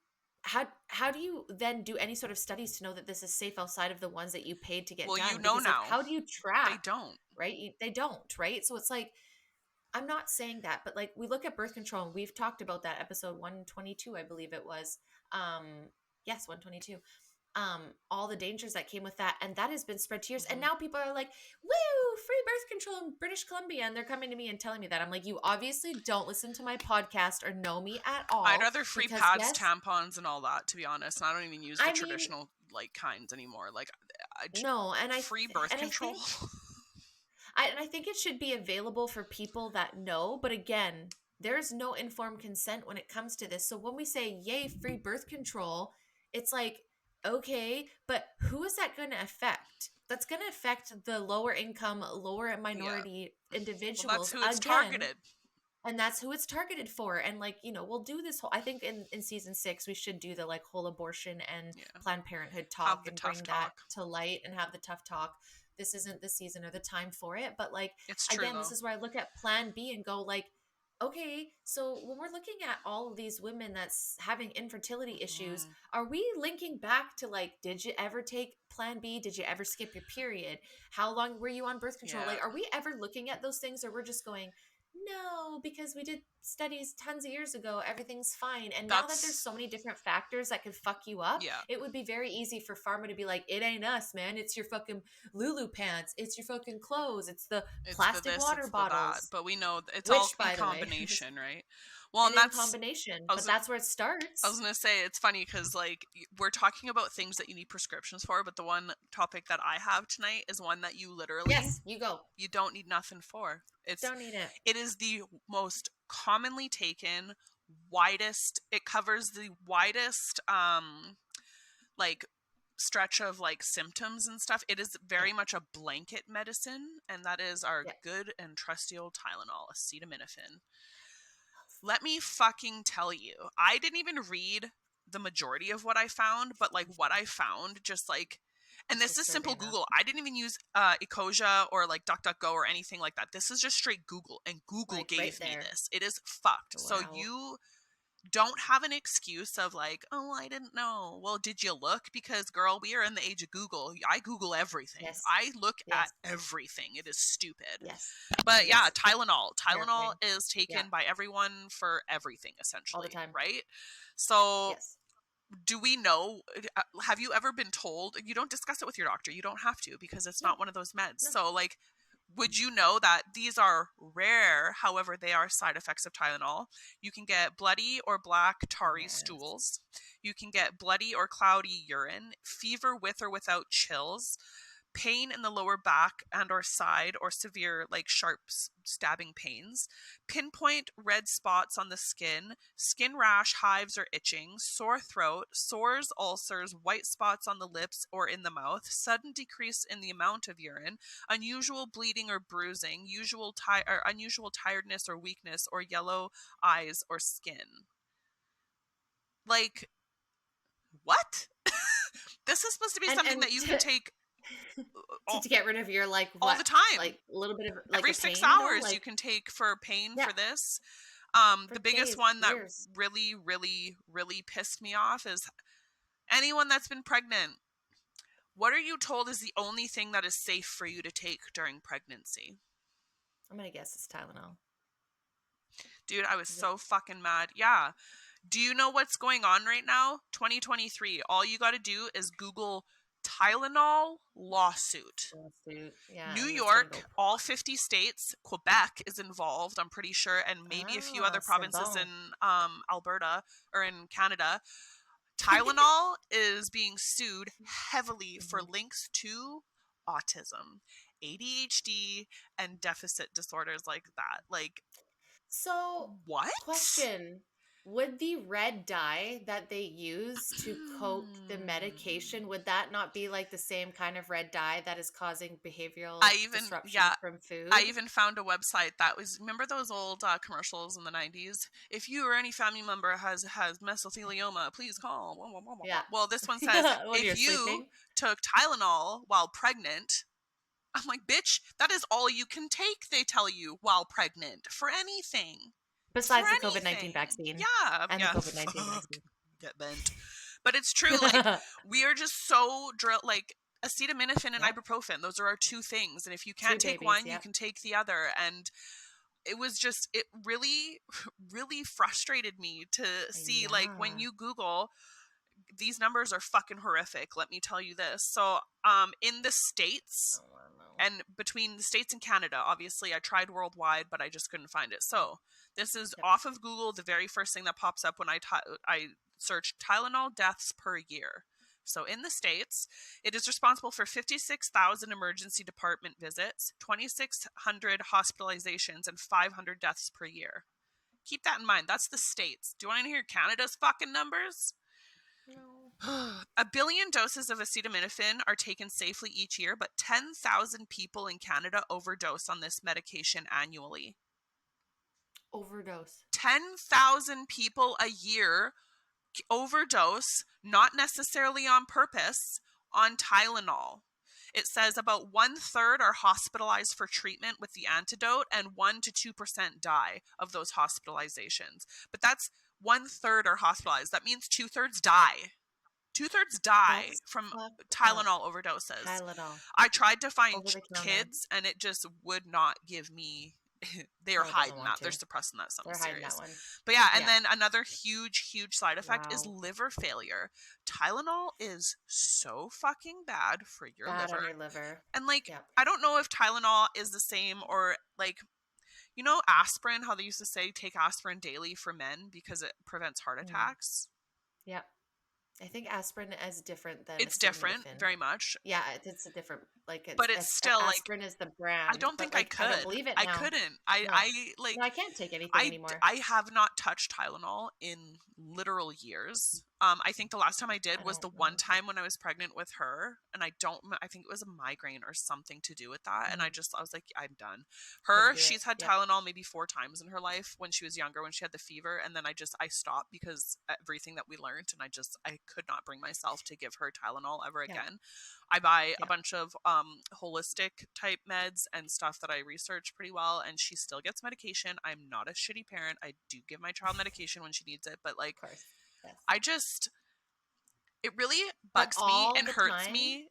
how do you then do any sort of studies to know that this is safe outside of the ones that you paid to get Well, you done? know Because like now. how do you They track, don't. right? They don't, right? So it's like I'm not saying that, but like we look at birth control and we've talked about that episode 122, I believe it was. Um yes, 122. All the dangers that came with that, and that has been spread to years, and Hmm. now people are like, woo, free birth control in British Columbia, and they're coming to me and telling me that. I'm like, you obviously don't listen to my podcast or know me at I'd all, rather free because pads, yes, tampons, and all that, to be honest. And I don't even use the I mean, traditional like kinds anymore. Like No, free birth and I control. think and I think it should be available for people that know, but again, there's no informed consent when it comes to this. So when we say yay free birth control, it's like okay, but who is that going to affect? That's going to affect the lower income, lower Yeah. minority Well, that's individuals who it's again, targeted. and that's who it's targeted for. And like, we'll do this whole, I think in season 6 we should do the like whole abortion and Yeah. Planned Parenthood Have talk the and tough bring that talk. to light and have the tough talk. This isn't the season or the time for it, but like, It's true again, this though. is where I look at Plan B and go like, okay, so when we're looking at all of these women that's having infertility issues, Mm, are we linking back to like, did you ever take Plan B? Did you ever skip your period? How long were you on birth control? yeah. Like, are we ever looking at those things, or we're just going, no, because we did studies tons of years ago, everything's fine. And now that there's That's so many different factors that could fuck you up, yeah. it would be very easy for pharma to be like, it ain't us, man. It's your fucking Lulu pants. It's your fucking clothes. It's the It's the plastic this, water it's the that. bottles, But we know it's all which, in by the way, is combination, right? Well, and and in that's combination, I but was that's where it I was starts. gonna say it's funny because like we're talking about things that you need prescriptions for, but the one topic that I have tonight is one that you literally Yes, you go. you don't need nothing for. Don't need it. It is the most commonly taken, widest. It covers the widest like stretch of like symptoms and stuff. It is Yeah. very much a blanket medicine, and that is our Yeah. good and trusty old Tylenol, acetaminophen. Let me fucking tell you, I didn't even read the majority of what I found, but like what I found, just like, and this is simple Disturbing enough. Google. I didn't even use Ecosia or like DuckDuckGo or anything like that. This is just straight Google, and Google Like right gave me there. this. It is fucked. So Wow. you don't have an excuse of like, oh, I didn't know. Well, did you look? Because girl, we are in the age of Google. I Google everything. Yes. I look at Yes. everything. It is stupid. Yes. But yeah, Yes. Tylenol. Tylenol Terrifying. is Yeah. taken by everyone for everything All the essentially, time. right? So Yes. do we know, have you ever been told, you don't discuss it with your doctor, you don't have to because it's No. not one of those meds. No. So like, would you know that these are rare, however they are side effects of Tylenol? You can get bloody or black tarry Yes. stools, you can get bloody or cloudy urine, fever with or without chills, pain in the lower back and or side, or severe like sharp stabbing pains, pinpoint red spots on the skin rash, hives or itching, sore throat, sores, ulcers, white spots on the lips or in the mouth, sudden decrease in the amount of urine, unusual bleeding or bruising, unusual tiredness or weakness, or yellow eyes or skin. Like, what? This is supposed to be something And that you can take to get rid of your like all what, the time. like a little bit of like Every a 6 pain though, hours you like can take for pain yeah, for this. for The biggest days, one that years. really, really, really pissed me off is anyone that's been pregnant. What are you told is the only thing that is safe for you to take during pregnancy? I'm gonna guess it's Tylenol. Dude, I was Is it? so fucking mad. Yeah. Do you know what's going on right now? 2023. All you got to do is Google Tylenol lawsuit. Lawsuit. Yeah, New and it's gonna York, go. all 50 states, Quebec is involved, I'm pretty sure, and maybe a few Ah, other c'est provinces bon. in Alberta or in Canada. Tylenol is being sued heavily for Mhm. links to autism, ADHD, and deficit disorders like that. Like, So, what? question. Would the red dye that they use to coat the medication, would that not be like the same kind of red dye that is causing behavioral disruption Yeah, from I food? even found a website that was, remember those old commercials in the 90s? If you or any family member has mesothelioma, please call. Blah, blah, blah, blah, blah. Yeah. Well, this one says When if you're you sleeping. took Tylenol while pregnant, I'm like, bitch, that is all you can take, they tell you, while pregnant. For anything. For Besides the COVID-19 anything. vaccine Yeah, and the yeah. COVID-19 Fuck. vaccine. Get bent. But it's true, like, we are just so like, acetaminophen and Yep. ibuprofen, those are our two things. And if you Two can't take babies. one, you Yep. can take the other. And it was just, it really, really frustrated me to see, like, when Yeah. you Google, these numbers are fucking horrific. Let me tell you this. So, in the States, Oh, I know. and between the States and Canada, obviously I tried worldwide, but I just couldn't find it. So this is Yep. off of Google. The very first thing that pops up when I search Tylenol deaths per year. So in the States, it is responsible for 56,000 emergency department visits, 2,600 hospitalizations, and 500 deaths per year. Keep that in mind. That's the States. Do you want to hear Canada's fucking numbers? No. 1 billion doses of acetaminophen are taken safely each year, but 10,000 people in Canada overdose on this medication annually. Overdose. 10,000 people a year overdose, not necessarily on purpose, on Tylenol. It says about 1/3 are hospitalized for treatment with the antidote, and 1 to 2% die of those hospitalizations. But that's 1/3 are hospitalized. That means 2/3 die. 2/3 die That's from fucked up. Tylenol overdoses. Tylenol. I tried to find Over the counter. kids, and it just would not give me. They are No, it doesn't hiding want that. They're to. suppressing that. Something They're hiding that serious. one. But yeah, and Yeah. then another huge side effect is Wow. liver failure. Tylenol is so fucking bad for your Bad liver. on your liver. And like, Yep. I don't know if Tylenol is the same, or like, you know, aspirin, how they used to say take aspirin daily for men because it prevents heart attacks. Yep. I think aspirin is different than It's different, acetaminophen. very much. Yeah, it's a different, like, But it's still like, aspirin is the I brand, don't but think I like I don't could. believe it I now. couldn't. No. I like. No, I can't take anything anymore. I have not touched Tylenol in literal years. I think the last time I did I was don't the know. one time when I was pregnant with her, and I think it was a migraine or something to do with that. And I was like, I'm done. Couldn't do She's it. had Yep. Tylenol maybe 4 times in her life when she was younger, when she had the fever, and then I stopped because everything that we learned, and I could not bring myself to give her Tylenol ever Yep. again. I buy a Yep. bunch of holistic type meds and stuff that I research pretty well, and she still gets medication. I'm not a shitty parent. I do give my child medication when she needs it, but like, Of course. Yes. It really But bugs me all and the hurts time, me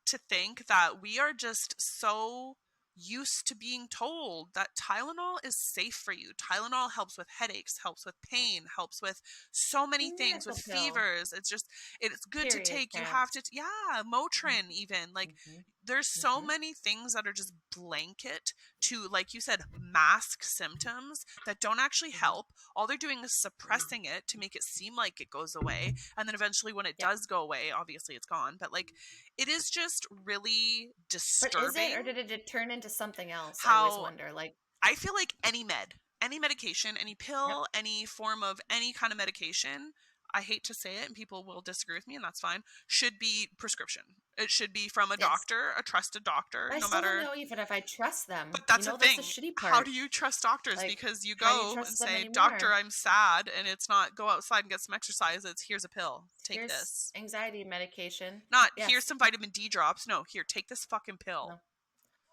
to think that we are just so used to being told that Tylenol is safe for you. Tylenol helps with headaches, helps with pain, helps with so many things, with miracle pill. fevers. It's good to Period take. You have cramps. to, Motrin even. Like, Mhm. there's so Mhm. many things that are just blanket to, like you said, mask symptoms that don't actually Mhm. help. All they're doing is suppressing it to make it seem like it goes away. And then eventually when it Yep. does go away, obviously it's gone. But like, it is just really But is it, disturbing or did it turn into something else? I always how wonder. Like, I feel like any medication, any yep. pill, any form of any kind of medication, I hate to say it and people will disagree with me and that's fine, should be prescription. It should be from a Yes. doctor, a trusted doctor, But I no still don't matter. know even if I trust them. But that's the That's the thing. shitty How part. do you trust doctors? Like, Because you how do you go and trust them say, anymore? doctor, I'm sad, and it's not go outside and get some exercise. It's here's a pill. Take Here's this. anxiety medication. Not Yes. here's some vitamin D drops. No, here, take this fucking pill. No.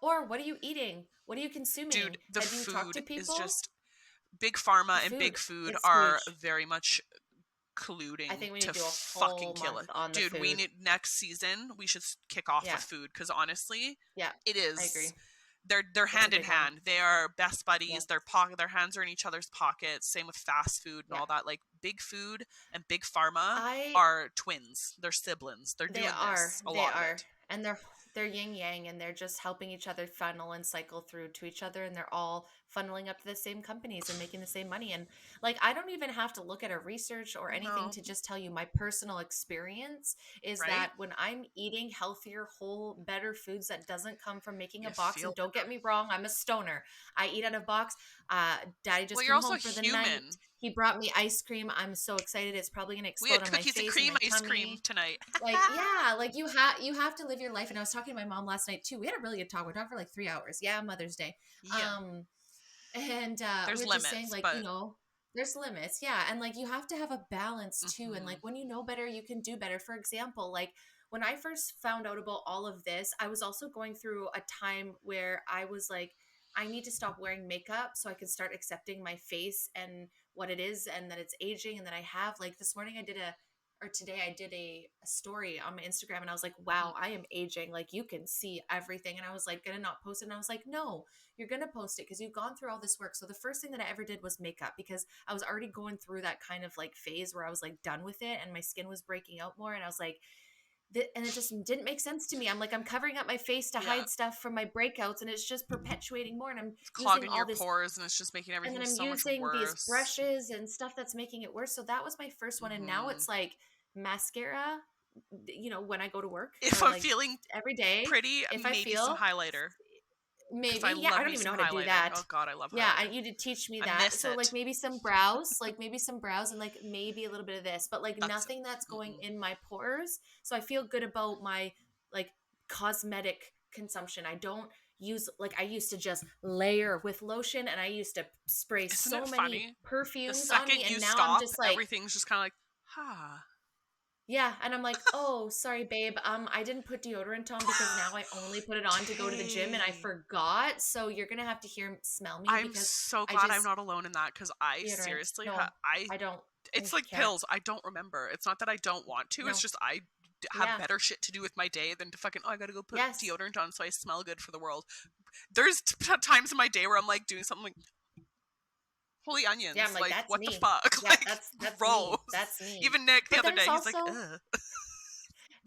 Or what are you eating? What are you consuming? Dude, the Have you talked to food people? is just Big Pharma The and Big food, Food it's are huge. very much colluding I think we to need to do a fucking whole kill month it. on the Dude, we food. need next season we should kick off Yeah. with food because honestly, Yeah, it I agree. is they're It's a hand in big one. hand. They are best buddies. Yes. Their hands are in each other's pockets. Same with fast food and Yeah. all that. Like Big Food and Big Pharma I are twins. They're siblings. They're They doing are. this a They lot of are. it. And they're yin yang, and they're just helping each other funnel and cycle through to each other, and they're all funneling up to the same companies and making the same money. And like, I don't even have to look at a research or anything No. to just tell you my personal experience is Right? that when I'm eating healthier, whole, better foods that doesn't come from making a You box, feel and don't get me wrong, I'm a stoner. I eat out of box. Daddy just Well, came you're also home for the night. human. He brought me ice cream. I'm so excited. It's probably gonna We explode had on my cookies and face cream and my ice cream tummy. tonight. Like, yeah, like you have to live your life. And I was talking to my mom last night too. We had a really good talk. We talked for like 3 hours. Yeah, Mother's Day. Yeah. And There's we were just saying, limits, like, but there's limits. Yeah. And like, you have to have a balance too. And mhm. like, when you know better, you can do better. For example, like when I first found out about all of this, I was also going through a time where I was like, I need to stop wearing makeup so I can start accepting my face and what it is, and that it's aging, and that I have, like, this morning today I did a story on my Instagram, and I was like, wow, I am aging. Like, you can see everything. And I was like, gonna not post it. And I was like, no, you're gonna post it because you've gone through all this work. So the first thing that I ever did was makeup, because I was already going through that kind of like phase where I was like done with it and my skin was breaking out more. And I was like, and it just didn't make sense to me. I'm like, I'm covering up my face to Yeah. hide stuff from my breakouts, and it's just perpetuating more. And I'm It's clogging using all your this, pores, and it's just making and everything then I'm so much using these worse. brushes and stuff that's making it worse. So that was my first one. And now Mhm. it's like mascara, when I go to work If or I'm like feeling every day, pretty, if I maybe some feel highlighter. Because maybe, I yeah, I love don't me even know some how to do highlighter. that. Oh God, I love Yeah, highlighter. you did teach me I that. miss So it. like maybe some brows and like maybe a little bit of this, but like That's it. nothing that's going Mm-mm. in my pores. So I feel good about my like cosmetic consumption. I don't use like I used to just layer with lotion and I used to spray Isn't so it many funny? The perfumes on me second you and now I'm stop, just like everything's just kind of like, ha. yeah, and I'm like, "Oh, sorry, babe. I didn't put deodorant on because now I only put it on to go to the gym and I Okay. forgot. So you're gonna have to smell me I'm because so I glad I'm just not alone in that because I deodorant. seriously No, I I don't. it's I like can't. pills. I don't remember. It's not that I don't want to. It's No. just I have Yeah. better shit to do with my day than to fucking, oh, I gotta go put Yes. deodorant on so I smell good for the world. There's times in my day where I'm like doing something like, holy Yeah, I'm onions, like, like that's what the me. fuck? Yeah, Like that's gross. me. That's me. Even Nick the But other then it's day, he's like, also ugh. but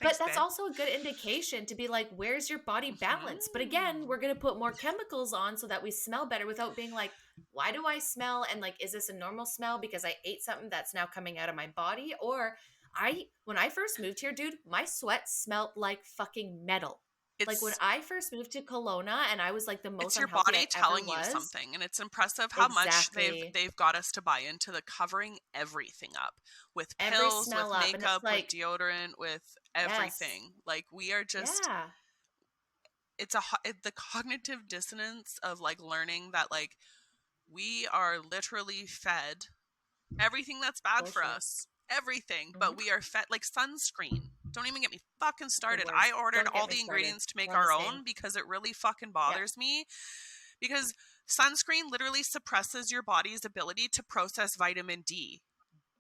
Thanks, that's babe. also a good indication to be like, where's your body balance? But again, Mhm. we're gonna put more chemicals on so that we smell better without being like, why do I smell? And like, is this a normal smell because I ate something that's now coming out of my body? Or when I first moved here, dude, my sweat smelled like fucking metal. Like when It's I first moved to Kelowna and I was like the most it's your unhealthy body I ever telling you was. something, and it's impressive how much Exactly. they've got us to buy into the covering everything up with Every pills, with smell up. And it's makeup, with like, deodorant, with yes. everything. Like we are just Yeah. the cognitive dissonance of like learning that like we are literally fed everything that's bad for Bullshit. us. Everything, but Hmm. we are fed like sunscreen. Don't even get me fucking The started. I worst. ordered Don't all get me the started. ingredients to make We're on the our same. own because it really fucking Yeah. bothers me. Because sunscreen literally suppresses your body's ability to process vitamin D.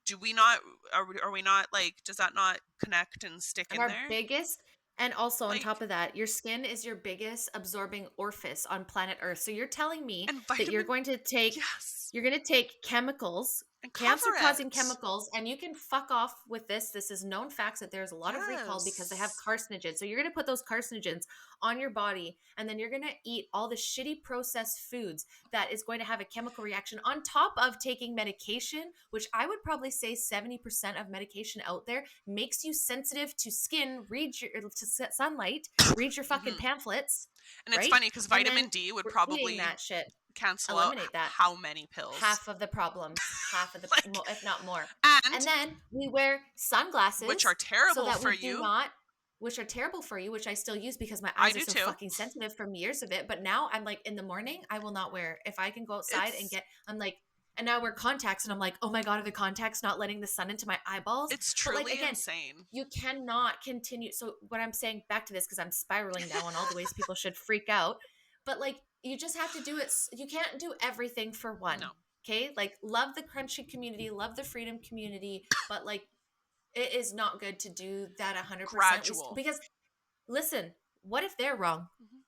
Do we not, are we not like, does that not connect and stick And in our there? biggest, and also on Like, top of that, your skin is your biggest absorbing orifice on planet Earth. So you're telling me and that vitamin, yes, you're going to take chemicals, and cancer cover causing it. chemicals, and you can fuck off with this. This is known facts that there's a lot of recall because they have Yes. carcinogens. So you're going to put those carcinogens on your body, and then you're going to eat all the shitty processed foods that is going to have a chemical reaction on top of taking medication, which I would probably say 70% of medication out there makes you sensitive to skin, sunlight, read your fucking Hmm. pamphlets, And it's right? funny because And then vitamin D would we're eating probably that shit. cancel out Eliminate that. how many pills? Half of the problems, half of the, Like, if not more. and And then we wear which are sunglasses so terrible that for we do you. not, which are terrible for you, which I still use because my I eyes are do so too. fucking sensitive from years of it. But now I'm like, in the morning, I will not wear. If I can go outside and It's I'm like, and now I wear contacts and I'm like, oh my God, are the contacts not letting the sun into my eyeballs? it's But like, truly again, insane. you cannot continue. So what I'm saying back to this, because I'm spiraling now on all the ways people should freak out, but like, you just have to do it. You can't do everything for one. No, Okay. Like, love the crunchy community, love the freedom community, but like, it is not good to do that 100%. gradual. Because listen, what if they're wrong? Mhm.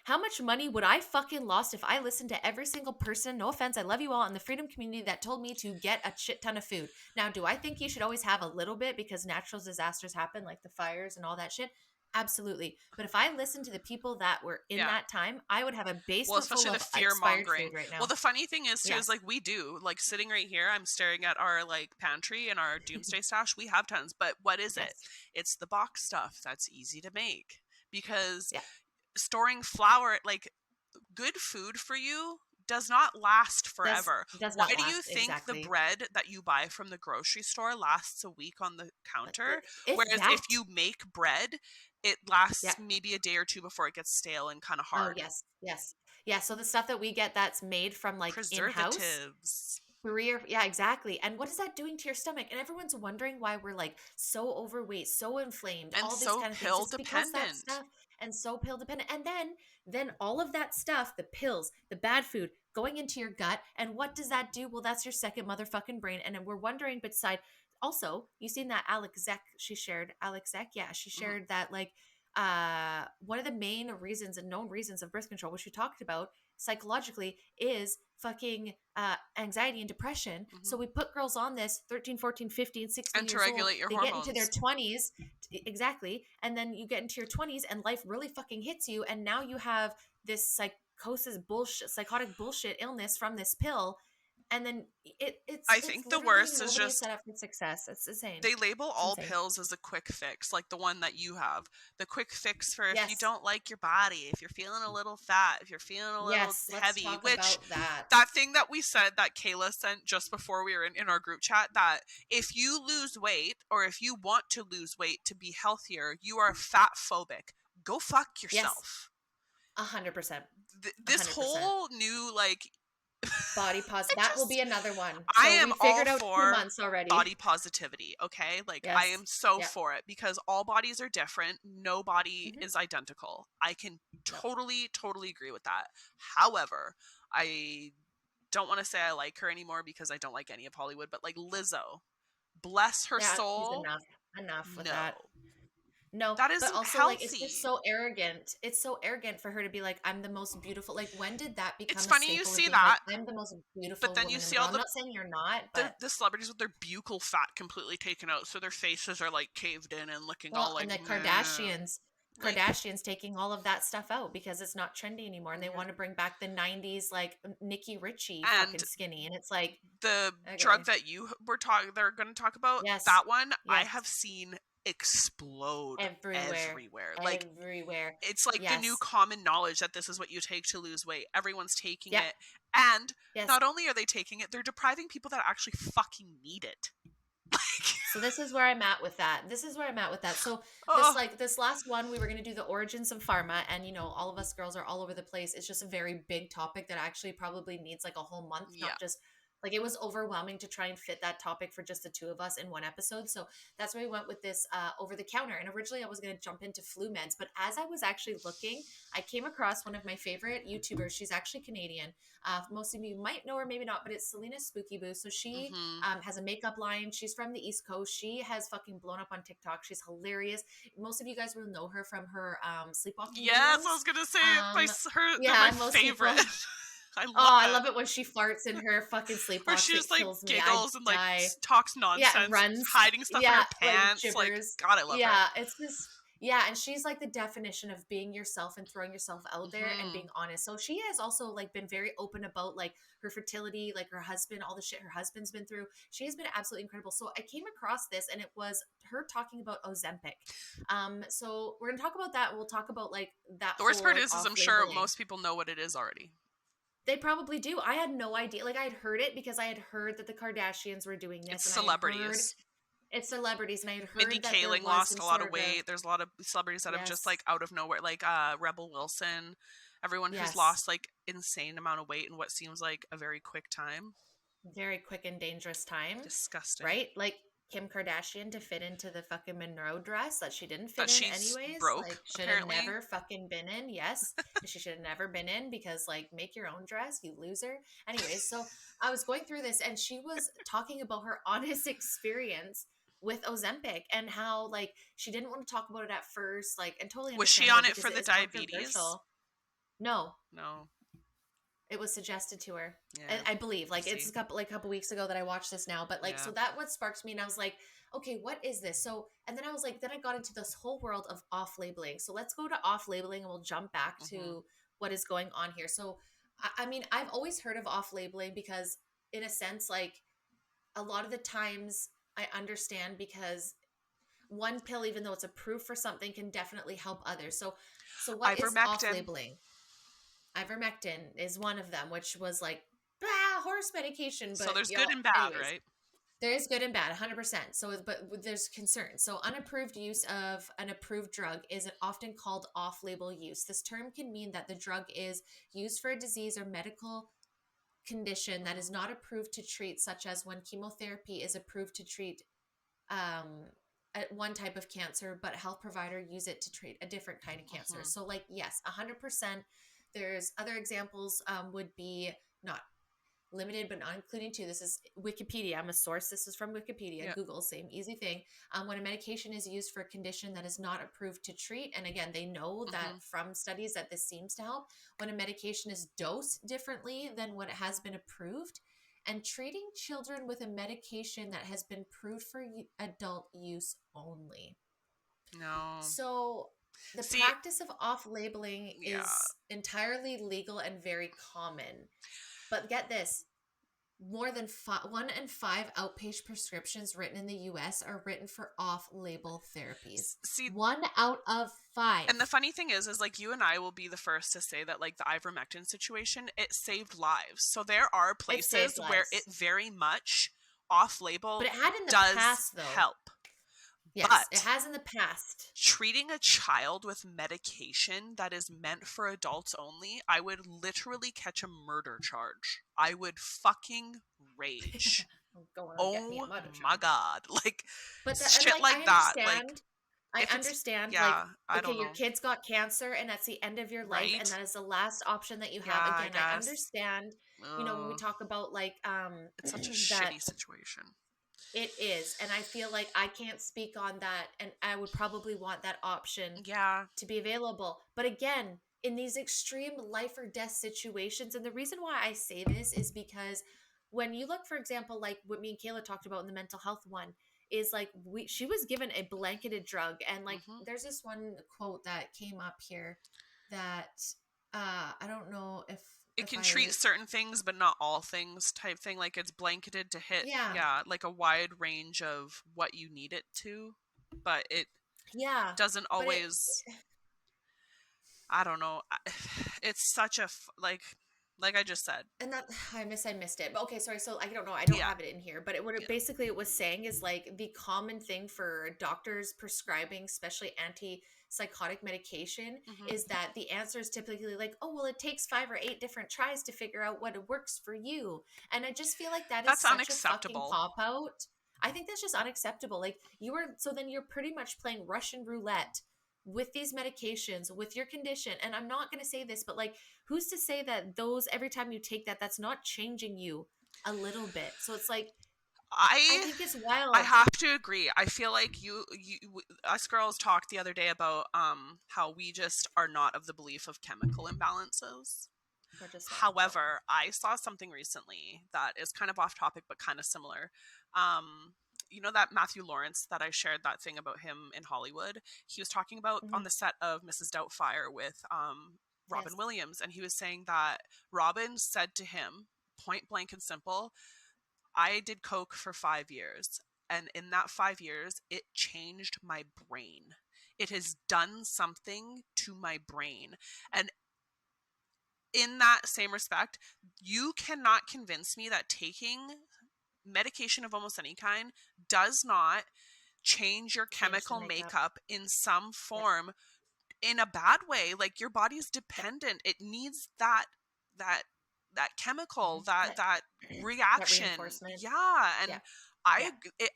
How much money would I fucking lost if I listened to every single person, no offense, I love you all in the freedom community, that told me to get a shit ton of food? Now, do I think you should always have a little bit because natural disasters happen, like the fires and all that shit? Absolutely. But if I listened to the people that were in Yeah. that time, I would have a Well, basement full especially the of fear expired mongering. food right Well, now. the funny thing is too is Yes. like we do like sitting right here. I'm staring at our like pantry and our doomsday stash. We have tons, but what is it? Yes. It's the box stuff that's easy to make because Yeah. storing flour like good food for you does not last Does forever. does Why not do you last think the exactly. bread that you buy from the grocery store lasts a week on the counter? If Whereas if that. you make bread, it Yeah. lasts maybe a day or two before it gets stale and kind of Oh, hard. yes. Yes. Yeah, so the stuff that we get that's made from like in-house, Preservatives. career, yeah, exactly. And what is that doing to your stomach? And everyone's wondering why we're like so overweight, so inflamed, And all these so kind of things. pill It's because that dependent. stuff, and so pill dependent. And then all of that stuff, the pills, the bad food going into your gut. And what does that do? Well, that's your second motherfucking brain. And then we're wondering beside, also, you seen that Alex Zek she shared, Alex Zek, yeah, she Mhm, shared that like one of the main reasons and known reasons of birth control, which we talked about psychologically, is fucking anxiety and depression. mhm. So we put girls on this 13, 14, 15, And 16 to years old. regulate your They get into their hormones. 20s. Exactly. And then you get into your 20s and life really fucking hits you. And now you have this psychosis bullshit, psychotic bullshit illness from this pill. And then I it's think the literally worst is nobody is just set up for success. It's insane. they label It's all insane. pills as a quick fix, like the one that you have. The quick fix for if you Yes. don't like your body, if you're feeling a little fat, if you're feeling a little Yes. Let's heavy, talk which about that. that thing that we said that Kayla sent just before we were in our group chat, that if you lose weight or if you want to lose weight to be healthier, you are fat phobic. Go fuck Yes. yourself. 100%. This 100%. whole new, like, Body pos. it That will just, be another one. I So am we all figured out two for months already. body positivity, okay? Like, I Yes. am so Yep. for it because all bodies are different. No body Mm-hmm. is identical. I can Nope. totally agree with that. However, I don't want to say I like her anymore because I don't like any of Hollywood, but like Lizzo, bless her Yeah, she's soul, enough. Enough with no. that. No, That but isn't also like it's just healthy. so arrogant. It's so arrogant for her to be like, I'm the most beautiful. Like, when did that It's become a funny you staple of see being like, that, I'm the most but beautiful then you woman in the see world? all I'm not saying you're not, but the celebrities with their buccal fat completely taken out, so their faces are like caved in and looking all well, like and the meh. Like, Kardashians taking all of that stuff out because it's not trendy anymore, and they yeah. want to bring back the '90s like Nikki Richie And fucking skinny, and it's like, the drug okay, that you were talking, they're going to talk about, yes, that one I yes, have seen explode everywhere, everywhere. Like, everywhere, it's like the new yes, common knowledge that this is what you take to lose weight. Everyone's taking yep, it. And yes. not only are they taking it, they're depriving people that actually fucking need it. Like, So this is where I'm at with that. This is where I'm at with that. So oh, this last one, we were going to do the origins of pharma, and all of us girls are all over the place. It's just a very big topic that actually probably needs like a whole month, yeah. not just like it was overwhelming to try and fit that topic for just the two of us in one episode. So that's why we went with this over the counter. And originally I was going to jump into flu meds, but as I was actually looking, I came across one of my favorite YouTubers. She's actually Canadian. Most of you might know her, maybe not, but it's Selena Spooky Boo. So she Mm-hmm. has a makeup line. She's from the East Coast. She has fucking blown up on TikTok. She's hilarious. Most of you guys will know her from her sleepwalking Yes, I videos. was going to say, Um, they're my yeah, most favorite. people. I Oh, love I it. love it when she farts in her fucking Or sleepwalks. she It just like kills me. I giggles and like die. talks Yeah, and nonsense, runs. hiding stuff in Yeah, her like pants. Like, gibbers. God, I love her. Yeah, it's just yeah, and she's like the definition of being yourself and throwing yourself out there and Hmm. being honest. So she has also like been very open about like her fertility, like her husband, all the shit her husband's been through. She has been absolutely incredible. So I came across this and it was her talking about Ozempic. So we're gonna talk about that. We'll talk about like that The worst whole part like is off I'm sure labeling. most people know what it is already. They probably do. I had no idea. Like I had heard it because I had heard that the Kardashians were doing It's this, and I had heard celebrities. it's celebrities, and I had Mindy heard that there Kaling was lost some a lot sort of of weight. There's a lot of celebrities that have just yes, like out of nowhere, like Rebel Wilson, everyone who's yes, lost like insane amount of weight in what seems like a very quick time. very quick and dangerous time, Disgusting. right? Like Kim Kardashian to fit into the fucking Monroe dress that she didn't fit That in she's anyways. broke, Like should have apparently. never fucking been in. Yes, she should have never been in because like make your own dress, you loser. Anyways, so I was going through this and she was talking about her honest experience with Ozempic and how like she didn't want to talk about it at first, like and totally Was she understandable on it because for it the is diabetes? controversial. No, No. it was suggested to her. Yeah. I believe like it's See. a couple weeks ago that I watched this now, but like Yeah. so that what sparked me and I was like, okay, what is this? So and then I was like, then I got into this whole world of off labeling. So let's go to off labeling and we'll jump back Hmm. to what is going on here. So I mean, I've always heard of off labeling because in a sense, like a lot of the times I understand because one pill, even though it's approved for something, can definitely help others. So what is off Ivermectin. labeling? Ivermectin is one of them, which was like horse medication, So but there's good y'all, and bad, anyways, right? there is good and bad, 100%. So, but there's concern. So, unapproved use of an approved drug is often called off-label use. This term can mean that the drug is used for a disease or medical condition that is Mm-hmm. not approved to treat, such as when chemotherapy is approved to treat um, one type of cancer, but health provider use it to treat a different kind of cancer. Mm-hmm. So, like, yes, 100%. There's other examples would be not limited, but not including to. This is Wikipedia. I'm a source. This is from Wikipedia. Yeah. Google, same easy thing. When a medication is used for a condition that is not approved to treat, and again, they know that Mm-hmm. from studies that this seems to help. When a medication is dosed differently than what it has been approved, and treating children with a medication that has been approved for adult use only. No. So the See, practice of off labeling yeah. is entirely legal and very common. But get this, more than 1 in 5 outpatient prescriptions written in the US are written for off-label therapies. See, 1 out of 5. and the funny thing is like you and I will be the first to say that like the ivermectin situation, it saved lives. So there are It places saved where it lives. very much off-label But it had in the does past, though. help. Yes, it But has in the past. treating a child with medication that is meant for adults only, I would literally catch a murder charge. I would fucking rage. Going to get me a Oh murder my charge. God. Like But that, and shit like, like that. Like I if it's, understand, like, yeah, I okay, don't your know. kid's got cancer and that's the end of your life and Right? that is the last option that you Yeah, have. I Again, I guess. understand, when we Ugh, talk about like it's such a that shitty situation. it is, and I feel like I can't speak on that, and I would probably want that option Yeah. to be available. But again, in these extreme life or death situations, and the reason why I say this is because when you look, for example, like what me and Kayla talked about in the mental health one, is like she was given a blanketed drug, and like Hmm. there's this one quote that came up here that I don't know It if can treat I certain things, but not all things type thing. Like it's blanketed to hit, yeah yeah, like a wide range of what you need it to, but it yeah doesn't but it always. I don't know. It's such a like I just said. and that I missed it. But okay, sorry. So I don't know. I don't Yeah, have it in here. But what it yeah. basically it was saying is like the common thing for doctors prescribing, especially antipsychotic medication, Hmm. is that the answer is typically like, oh well, it takes 5 or 8 different tries to figure out what works for you. And I just feel like that is That's such a fucking unacceptable. cop out. I think that's just unacceptable. Like you were so then you're pretty much playing Russian roulette with these medications with your condition, and I'm not going to say this, but like who's to say that those every time you take that's not changing you a little bit? So it's like I I think it's I wild. have to agree. I feel like us girls talked the other day about how we just are not of the belief of chemical imbalances. We're just not. No. However, I saw something recently that is kind of off topic but kind of similar. Um, you know that Matthew Lawrence that I shared that thing about him in Hollywood? He was talking about on Hmm. the set of Mrs. Doubtfire with Robin Yes. Williams, and he was saying that Robin said to him, point blank and simple, I did coke for 5 years, and in that 5 years, it changed my brain. It has done something to my brain. And in that same respect, you cannot convince me that taking medication of almost any kind does not change your Change the chemical makeup. makeup in some Yeah. form in a bad way. Like your body's Yeah. dependent. It needs that that chemical, Hmm. that That reaction. reinforcement. Yeah, Yeah. and Yeah.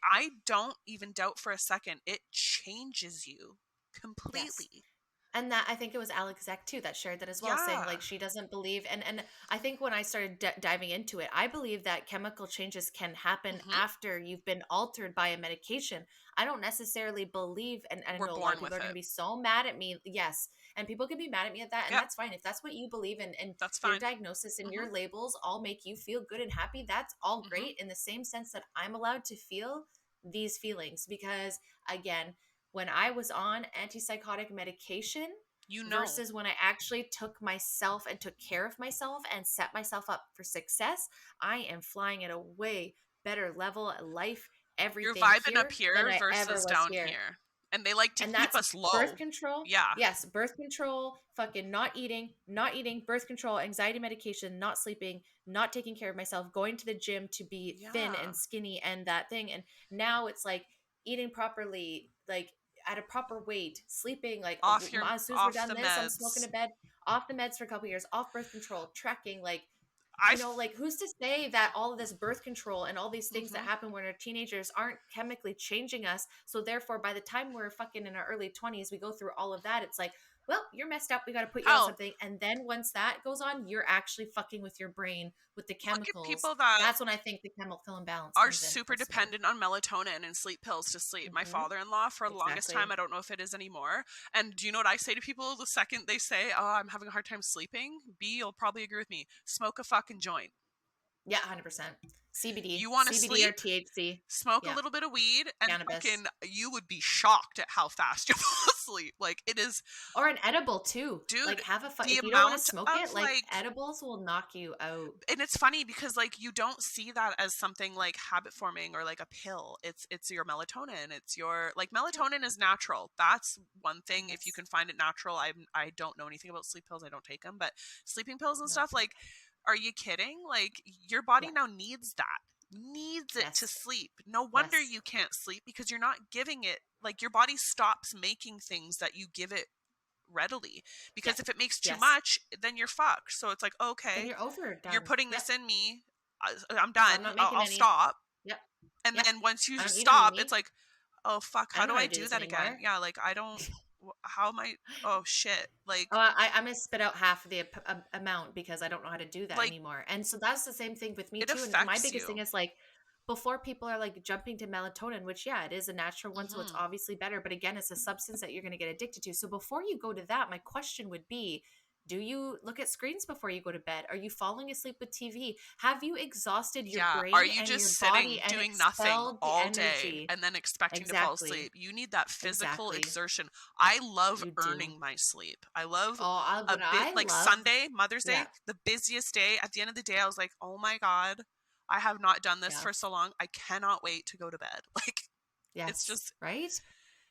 I don't even doubt for a second it changes you Yes. completely. And that I think it was Alex Zek too that shared that as well, saying Yeah. like she doesn't believe, and I think when I started diving into it, I believe that chemical changes can happen Hmm. after you've been altered by a medication. I don't necessarily believe, and I We're know a lot of born people with are going to it. be so mad at me. Yes, and people can be mad at me at that, and Yep. that's fine if that's what you believe in, and That's your fine. diagnosis and Hmm. your labels all make you feel good and happy. That's all Hmm. great in the same sense that I'm allowed to feel these feelings because again, when I was on antipsychotic medication You know. versus when I actually took myself and took care of myself and set myself up for success, I am flying at a way better level at life, You're everything vibing up here than here I ever versus was down here. here. And they like to And keep that's us birth low. control. Yeah. Yes, birth control, fucking not eating, birth control, anxiety medication, not sleeping, not taking care of myself, going to the gym to be thin Yeah. and skinny and that thing. And now it's like eating properly, like at a proper weight, sleeping, like as soon as we're Off done the this, I'm smoking a meds. bed, off the meds for a couple years, off birth control, trekking, like I like who's to say that all of this birth control and all these things that mhm. happen when we're teenagers aren't chemically changing us? So therefore, by the time we're fucking in our early 20s, we go through all of that. It's like, well, you're messed up. We got to put you on Hell, something. And then once that goes on, you're actually fucking with your brain with the look at chemicals. people that That's when I think the chemical imbalance are comes in super full swing. dependent on melatonin and sleep pills to sleep. My Hmm. father-in-law, for the longest time, Exactly. I don't know if it is anymore. And do you know what I say to people the second they say, "Oh, I'm having a hard time sleeping"? B, you'll probably agree with me. Smoke a fucking joint. Yeah, 100%. CBD, You want to CBD or sleep? THC. Smoke a Yeah, little bit of weed and cannabis. fucking you would be shocked at how fast you fall asleep. Like it is, Or an edible too. Like dude, have a the if you don't want to amount smoke of it, like like, edibles will knock you out. and it's funny because like you don't see that as something like habit forming or like a pill. It's your melatonin. It's your like Yep. melatonin is natural. That's one thing. If you Yes. can find it natural, I don't know anything about sleep pills. I don't take them, but sleeping pills and No. stuff like, are you kidding? Like your body Yeah. now needs that. Needs it to Yes. sleep. No wonder Yes. you can't sleep because you're not giving it, like your body stops making things that you give it readily, Yeah. because if it makes too Yes. much then you're fucked. So it's like, Then okay, you're over you're done. putting Yep. this in me, I'm So I'm done, not making I'll any. stop. Yep. And Yep. then once you I don't need them in stop it's me. like, oh fuck, I how don't know do how I to do do this that again? anymore. Yeah, like I don't, how am I, oh shit, Oh, like I'm gonna spit out half of the amount because I don't know how to do that like anymore. And so that's the same thing with me it too. And my affects biggest thing you. is like, before people are like jumping to melatonin, which yeah, it is a natural one, so it's Hmm. obviously better. But again, it's a substance that you're gonna get addicted to. So before you go to that, my question would be, do you look at screens before you go to bed? Are you falling asleep with TV? Have you exhausted your Yeah, are brain you and just your body sitting and doing nothing expelled the all day energy? and then expecting to fall Exactly. asleep? You need that physical Exactly. exertion. I love You do. earning my sleep. I love Oh, a what bit I like love, Sunday, Mother's yeah, Day, the busiest day. At the end of the day, I was like, oh my God, I have not done this for yes. so long. I cannot wait to go to bed. Like, it's Yes, just, right?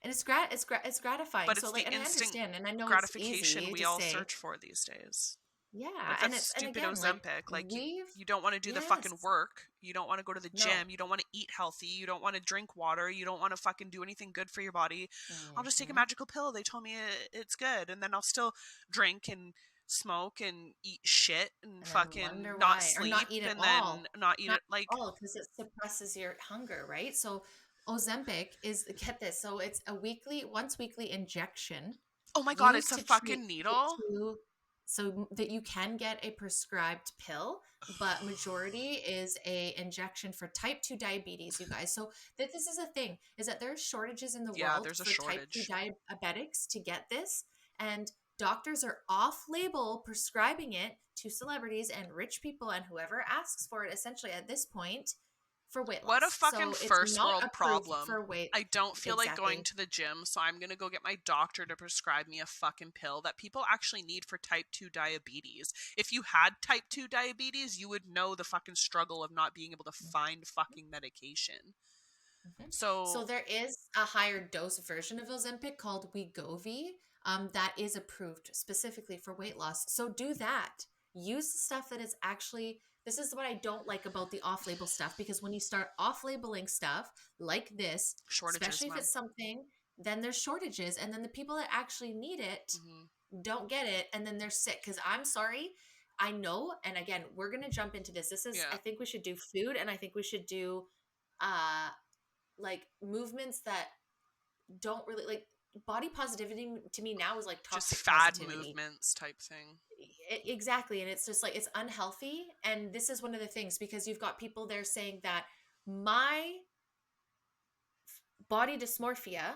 And it's gratifying. but So it's the like, and I instant understand, and I know it's gratification easy we to all say, search for these days. yeah, Like and that it's and stupid again, like Ozempic. Like we've you don't want to do the fucking yes, work. You don't want to go to the no, gym. You don't want to eat healthy. You don't want to drink water. You don't want to fucking do anything good for your body. I'll just take a hmm magical pill. They told me it's good, and then I'll still drink and smoke and eat shit and and then fucking wonder not why, or not sleep eat at and then all, not eat not it. Like, at all, because it suppresses your hunger, right? So Ozempic is, get this, so it's a once weekly injection oh my God, it's used a to treat fucking type needle. 2, so that you can get a prescribed pill, but majority is a injection for type 2 diabetes, you guys. So that this is a thing, is that there's shortages in the Yeah, world there's a for type 2 shortage. diabetics to get this, and doctors are off label prescribing it to celebrities and rich people and whoever asks for it, essentially at this point, for weight What a loss. fucking So it's first not world approved problem. for weight. I don't feel like going Exactly. to the gym, so I'm going to go get my doctor to prescribe me a fucking pill that people actually need for type 2 diabetes. If you had type 2 diabetes, you would know the fucking struggle of not being able to find fucking medication. Mhm. So So, there is a higher dose version of Ozempic called Wegovy, that is approved specifically for weight loss. So do that. Use the stuff that is actually. This is what I don't like about the off-label stuff, because when you start off-labeling stuff like this, shortages, especially if man. it's something, then there's shortages, and then the people that actually need it Hmm. don't get it, and then they're sick. Because I'm sorry, I know, and again, we're gonna jump into this. This is, Yeah. I think we should do food, and I think we should do uh like movements that don't really like, body positivity to me now is like Just toxic fad positivity. movements type thing. Exactly, and it's just like it's unhealthy, and this is one of the things, because you've got people there saying that my body dysmorphia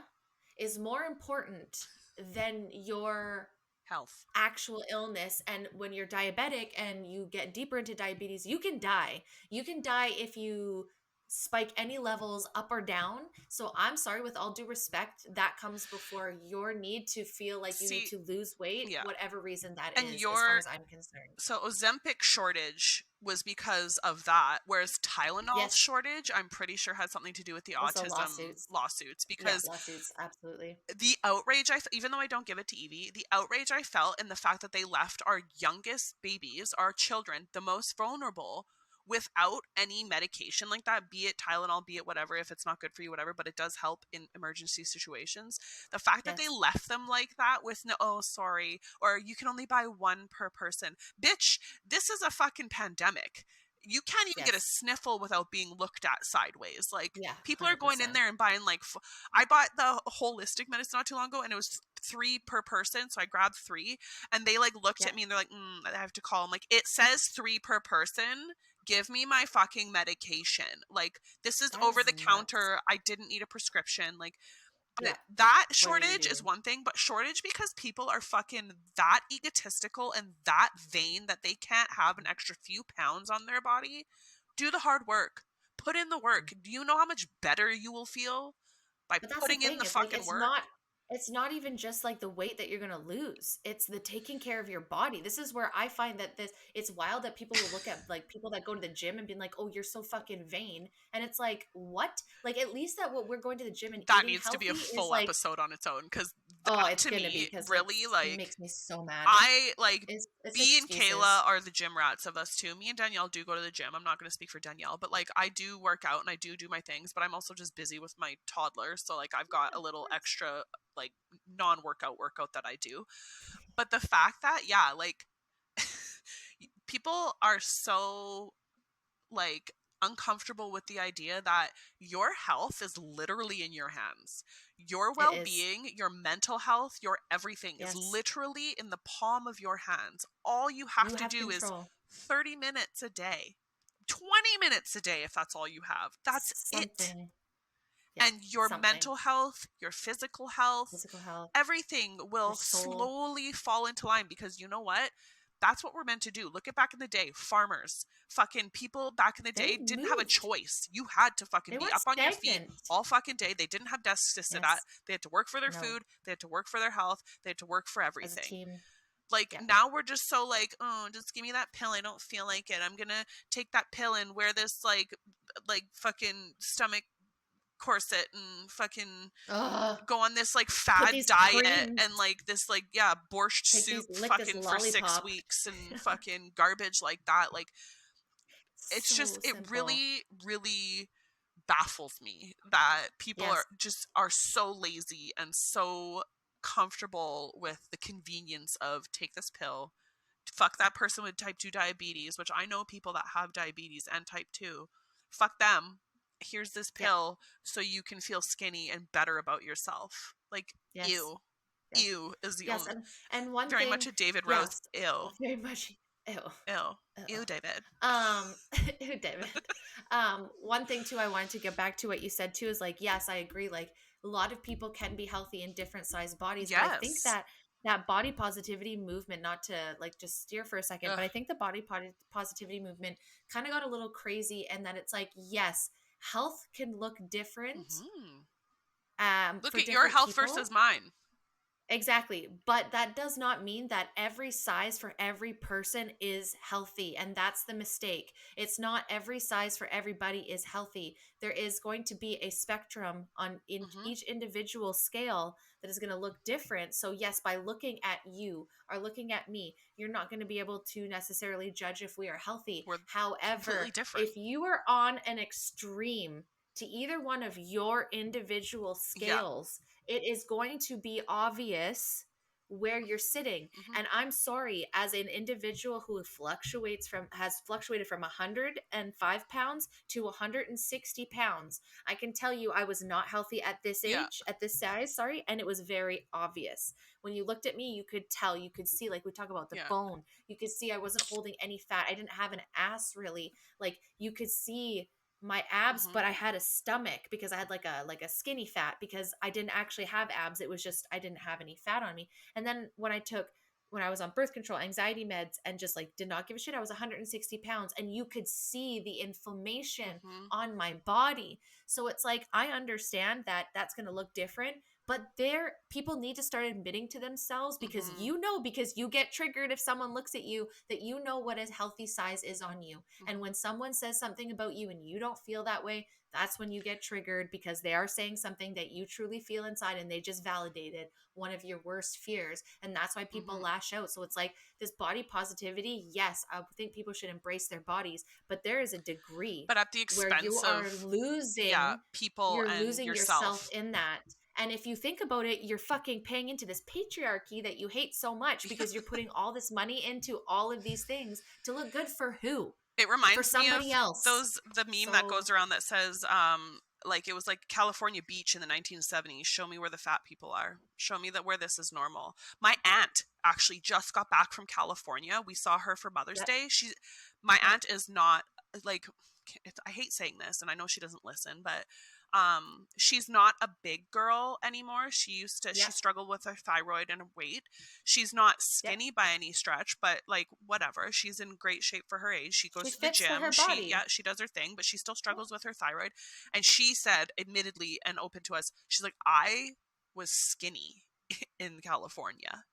is more important than your Health. actual illness. And when you're diabetic and you get deeper into diabetes, you can die. You can die if you spike any levels up or down. So I'm sorry, with all due respect, that comes before your need to feel like you need See, to lose weight, yeah. whatever reason that And is, as far your as I'm concerned. So Ozempic shortage was because of that, whereas Tylenol's Yes, shortage, I'm pretty sure had something to do with the also autism lawsuits. lawsuits. Yeah, Because lawsuits, absolutely. the outrage even though I don't give it to Evie, the outrage I felt in the fact that they left our youngest babies, our children, the most vulnerable, without any medication like that, be it Tylenol, be it whatever, if it's not good for you, whatever, but it does help in emergency situations. The fact that they Yes, left them like that with no, oh, sorry, or you can only buy one per person. Bitch, this is a fucking pandemic. You can't even get a yes. sniffle without being looked at sideways. Like, Yeah, people are going in 100%. there and buying like I bought the holistic medicine not too long ago, and it was three per person. So I grabbed three, and they like looked Yeah, at me and they're like, I have to call. I'm like, it says three per person. Give me my fucking medication. Like, this is that over is the nuts. counter. I didn't need a prescription. Like, Yeah. But that What are you shortage is doing? one thing, but shortage because people are fucking that egotistical and that vain that they can't have an extra few pounds on their body. Do the hard work. Put in the work. Do you know how much better you will feel by But that's the putting in thing. the It's like fucking work? it's not even just like the weight that you're going to lose. It's the taking care of your body. This is where I find that this it's wild that people will look at like people that go to the gym and be like, "Oh, you're so fucking vain." And it's like, "What?" Like at least that what we're going to the gym and That eating needs to be a healthy is full like, episode on its own because "Oh, that it's to going to be me because really it like makes me so mad." I like It's me and Kayla excuses. are the gym rats of us too. Me and Danielle do go to the gym. I'm not going to speak for Danielle, but like I do work out and I do my things, but I'm also just busy with my toddler. So like I've got Yeah, a of little course. extra like non-workout that I do. But the fact that yeah, like people are so like uncomfortable with the idea that your health is literally in your hands. Your It is. well-being, your mental health, your everything is Yes. literally in the palm of your hands. All you have You to have do is control. 30 minutes a day. 20 minutes a day if that's all you have. That's it. Something. Yeah, And your something. mental health, your physical health, Physical health, everything your will soul. slowly fall into line because you know what? That's what we're meant to do. Look at back in the day, farmers, fucking people back in the They day didn't have a moved. choice. You had to fucking They be weren't up on your feet stagnant. all fucking day. They didn't have desks to sit at. Yes. They had to work for their No. food. They had to work for their health. They had to work for As a everything. team. Like Yeah. now we're just so like, oh, just give me that pill. I don't feel like it. I'm gonna take that pill and wear this like fucking stomach corset and fucking Ugh. go on this like Put fad these diet creams. and like this like yeah borscht soup Lick this fucking for six lollipop. weeks and fucking garbage like that. Like it's So just it simple. really baffles me that people Yes. are so lazy and so comfortable with the convenience of take this pill. Fuck that person with type 2 diabetes, which I know people that have diabetes and type 2. Fuck them. Here's this Yeah. pill so you can feel skinny and better about yourself. Like, Yes. ew. Yes. Ew is the Yes. only, And one very much thing, a David Rose. yes, Ew. very much. Ew. Ew. Ew. Ew, David. Um, Ew, David. One thing too, I wanted to get back to what you said too is like, yes, I agree. Like a lot of people can be healthy in different size bodies, but I think Yes. that that body positivity movement, not to like just steer for a second, Ugh. but I think the positivity movement kind of got a little crazy, and that it's like, yes, health can look different Mm-hmm. Look for at your different health people. versus mine. Exactly. But that does not mean that every size for every person is healthy. And that's the mistake. It's not every size for everybody is healthy. There is going to be a spectrum on in Mm-hmm. each individual scale that is going to look different. So yes, by looking at you or looking at me, you're not going to be able to necessarily judge if we are healthy. We're completely However, different. if you are on an extreme to either one of your individual Yeah. scales, it is going to be obvious where you're sitting. Mm-hmm. And I'm sorry, as an individual who has fluctuated from 105 pounds to 160 pounds, I can tell you I was not healthy at this Yeah. age, at this size, sorry, and it was very obvious. When you looked at me, you could tell, you could see, like we talk about the Yeah. bone, you could see I wasn't holding any fat. I didn't have an ass really. Like you could see my abs, Mm-hmm. but I had a stomach because I had like a skinny fat because I didn't actually have abs. It was just I didn't have any fat on me. And then when I was on birth control, anxiety meds, and just like did not give a shit, I was 160 pounds, and you could see the inflammation Mm-hmm. on my body. So it's like I understand that that's going to look different, but there people need to start admitting to themselves because Mm-hmm. because you get triggered if someone looks at you, that you know what a healthy size is on you. And Mm-hmm. when someone says something about you and you don't feel that way, that's when you get triggered because they are saying something that you truly feel inside and they just validated one of your worst fears. And that's why people Mm-hmm. lash out. So it's like this body positivity. Yes, I think people should embrace their bodies, but there is a degree But at the where you expense are of yeah, losing people and yourself yourself. in that. And if you think about it, you're fucking paying into this patriarchy that you hate so much because you're putting all this money into all of these things to look good for who? It For reminds me of somebody else. the meme that So goes around that says like it was like California beach in the 1970s, show me where the fat people are, show me that where this is normal. My aunt actually just got back from California. We saw her for Mother's yep, Day. My yep. aunt is not like, I hate saying this and I know she doesn't listen, but She's not a big girl anymore. She Yep. struggled with her thyroid and weight. She's not Yep. skinny by any stretch, but like whatever. She's in great shape for her age. She goes She to the fits for gym. her body. She does her thing, but she still Yep. struggles with her thyroid. And she said, admittedly and open to us, she's like, I was skinny in California.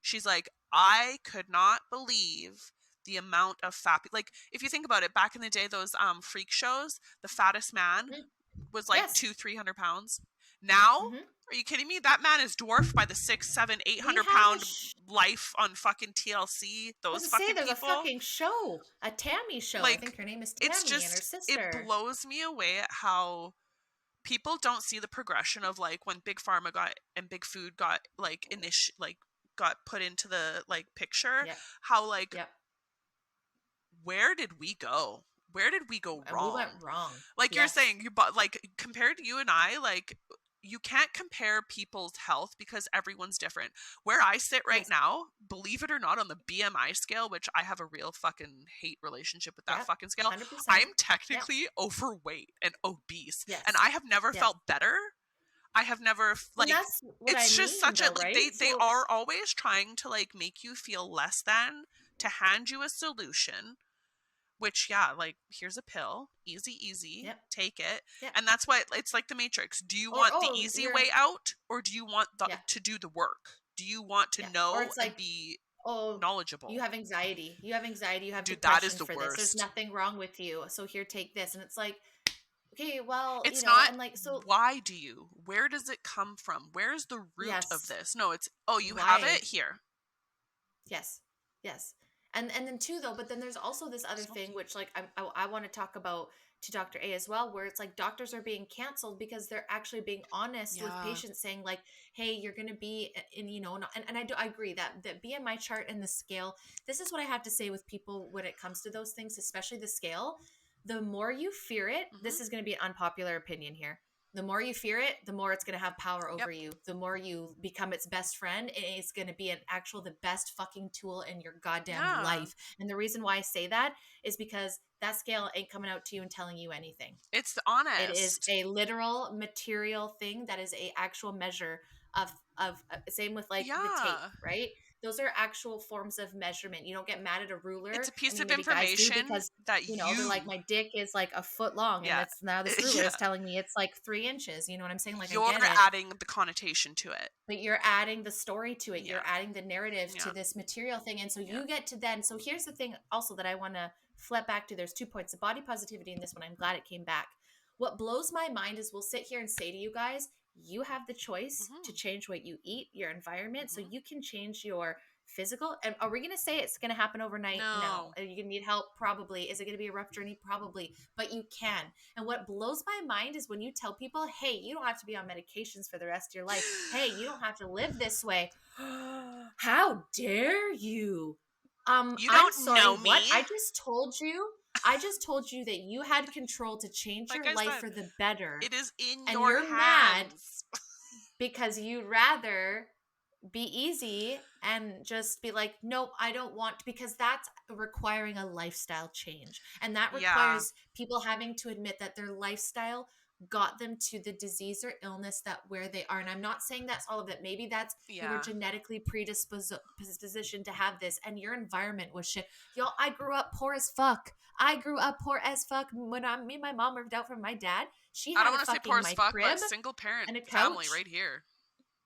She's like, I could not believe the amount of fat. Like, if you think about it, back in the day, those freak shows, the fattest man Mm. was like Yes. 200-300 pounds. Now, Mm-hmm. are you kidding me? That man is dwarfed by the 600, 700, eight We hundred have a pound life on fucking TLC. I was Those to say fucking there's a people. fucking show, a Tammy show. I Like, think her name is it's Tammy and her just, it sister. blows me away at how people don't see the progression of like when Big Pharma got and Big Food got like got put into the like picture, Yep. how like Yep. where did we go? Where did we go And we went wrong? wrong. Like you're Yes. saying, you bought like compared to you and I, like you can't compare people's health because everyone's different. Where I sit right Yes. now, believe it or not, on the BMI scale, which I have a real fucking hate relationship with that Yep. fucking scale, 100%. I'm Yep. technically overweight and obese. And Yes. I have never Yes. felt better. I have never And like that's what I it's just mean such a though, like right? they So are always trying to like make you feel less than, to hand you a solution, which yeah, like here's a pill, easy, yep. take it. Yep. And that's why it's like the Matrix. Do you Or want the easy way out, or do you want yeah. to do the work? Do you want to Yeah. Or know it's and like, be oh, you knowledgeable? have anxiety. You have anxiety. You have Dude, that is depression the for this. There's worst. nothing wrong with you. So here, take this. And it's like, okay, well, It's not and like, so why do you? Where does it come from? Where's the root of yes, this? No, it's oh, you have why? it here. Yes. Yes. And then too though, but then there's also this other thing Smoky. which like I want to talk about to Dr. A as well, where it's like doctors are being canceled because they're actually being honest with Yeah. patients, saying like, hey, you're going to be in, and I agree that the BMI chart and the scale, this is what I have to say with people when it comes to those things, especially the scale. The more you fear it, Mm-hmm. this is going to be an unpopular opinion here. The more you fear it, the more it's going to have power Yep. over you. The more you become its best friend, it's going to be the best fucking tool in your goddamn Yeah. life. And the reason why I say that is because that scale ain't coming out to you and telling you anything. It's It is honest. a literal material thing that is a actual measure of same with like the tape, Yeah. right? Those are actual forms of measurement. You don't get mad at a It's ruler. a I piece mean, of maybe guys do information because that they're like, you, my dick is like a foot long, and yeah, that's now this ruler is yeah, telling me it's like 3 inches. You know what I'm saying? Like, I you're get it, adding the connotation to it. but you're adding the story to it. Yeah, You're adding the narrative to yeah, this material thing, and so yeah. you get to then. So here's the thing, also that I want to flip back to. There's 2 points: the body positivity in this one. I'm glad it came back. What blows my mind is we'll sit here and say to you guys, you have the choice to Mm-hmm. change what you eat, your environment, so Mm-hmm. you can change your physical. And are we going to say it's going to happen overnight? No. No. Are you going to need help? Probably. Is it going to be a rough journey? Probably. But you can. And what blows my mind is when you tell people, hey, you don't have to be on medications for the rest of your life. Hey, you don't have to live this way. How dare you? You I'm don't sorry, know what? me. I just told you that you had control to change Like your I life said, for the better. it is in And your you're mad hands. because you'd rather be easy and just be like, nope, I don't want, because that's requiring a lifestyle change. And that Yeah, requires people having to admit that their lifestyle got them to the disease or illness that where they are. And I'm not saying that's all of it. Maybe that's you were yeah. genetically predispositioned to have this and your environment was shit. Y'all, I grew up poor as fuck. I grew up poor as fuck. When me and my mom moved out from my dad, she I don't had a want to say poor fucking as my fuck, but crib single parent and a family couch. right here.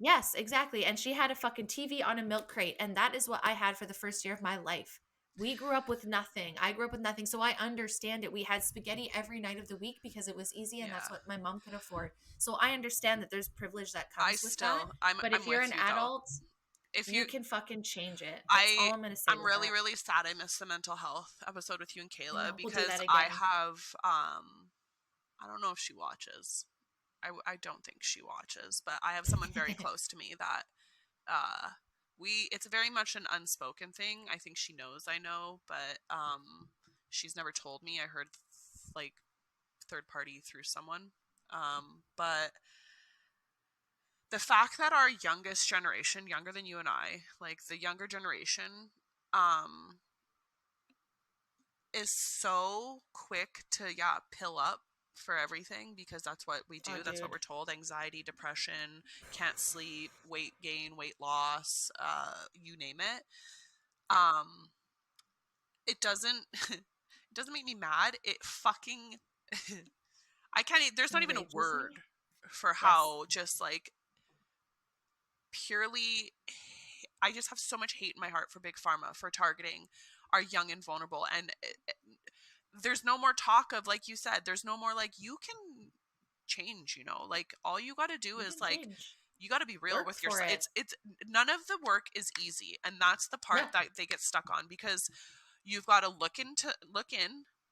Yes, exactly. And she had a fucking TV on a milk crate. And that is what I had for the first year of my life. We grew up with nothing. I grew up with nothing. So I understand it. We had spaghetti every night of the week because it was easy and that's Yeah. what my mom could afford. So I understand that there's privilege that I comes with that. still, But I'm if you're with an you though. adult, If you you, can fucking change it. That's I, all I'm going to say I'm with really, that. really sad I missed the mental health episode with you and I Kayla know. We'll do because that I again. have, I don't know if she watches. I don't think she watches, but I have someone very close to me that uh it's very much an unspoken thing. I think she knows I know, but she's never told me. I heard like third party through someone. But the fact that our youngest generation, younger than you and I, like the younger generation, is so quick to pill up for everything because that's what we do. Oh, That's what dude. we're told. Anxiety, depression, can't sleep, weight gain, weight loss, you name it. Yeah. It doesn't it doesn't make me mad. It fucking I can't there's not even a Enrages me. word for Yes. how just like purely I just have so much hate in my heart for Big Pharma for targeting our young and vulnerable. And there's no more talk of, like you said, there's no more like you can change, you know, like all you got to do You is can like change. you got to be real Work with for yourself. it. It's none of the work is easy, and that's the part No. that they get stuck on because you've got to look in,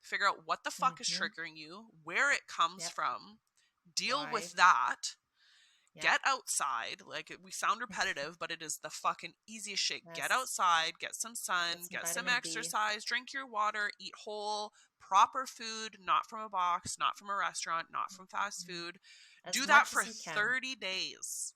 figure out what the fuck is Mm-hmm. triggering you, where it comes Yep. from, deal Why? with that. Yep. Get outside. Like, we sound repetitive, but it is the fucking easiest shit. Get Yes. outside, get some Get sun, some get some vitamin D. exercise, drink your water, eat whole, proper food, not from a box, not from a restaurant, not from fast Mhm. food. As Do that much for as you can. 30 days.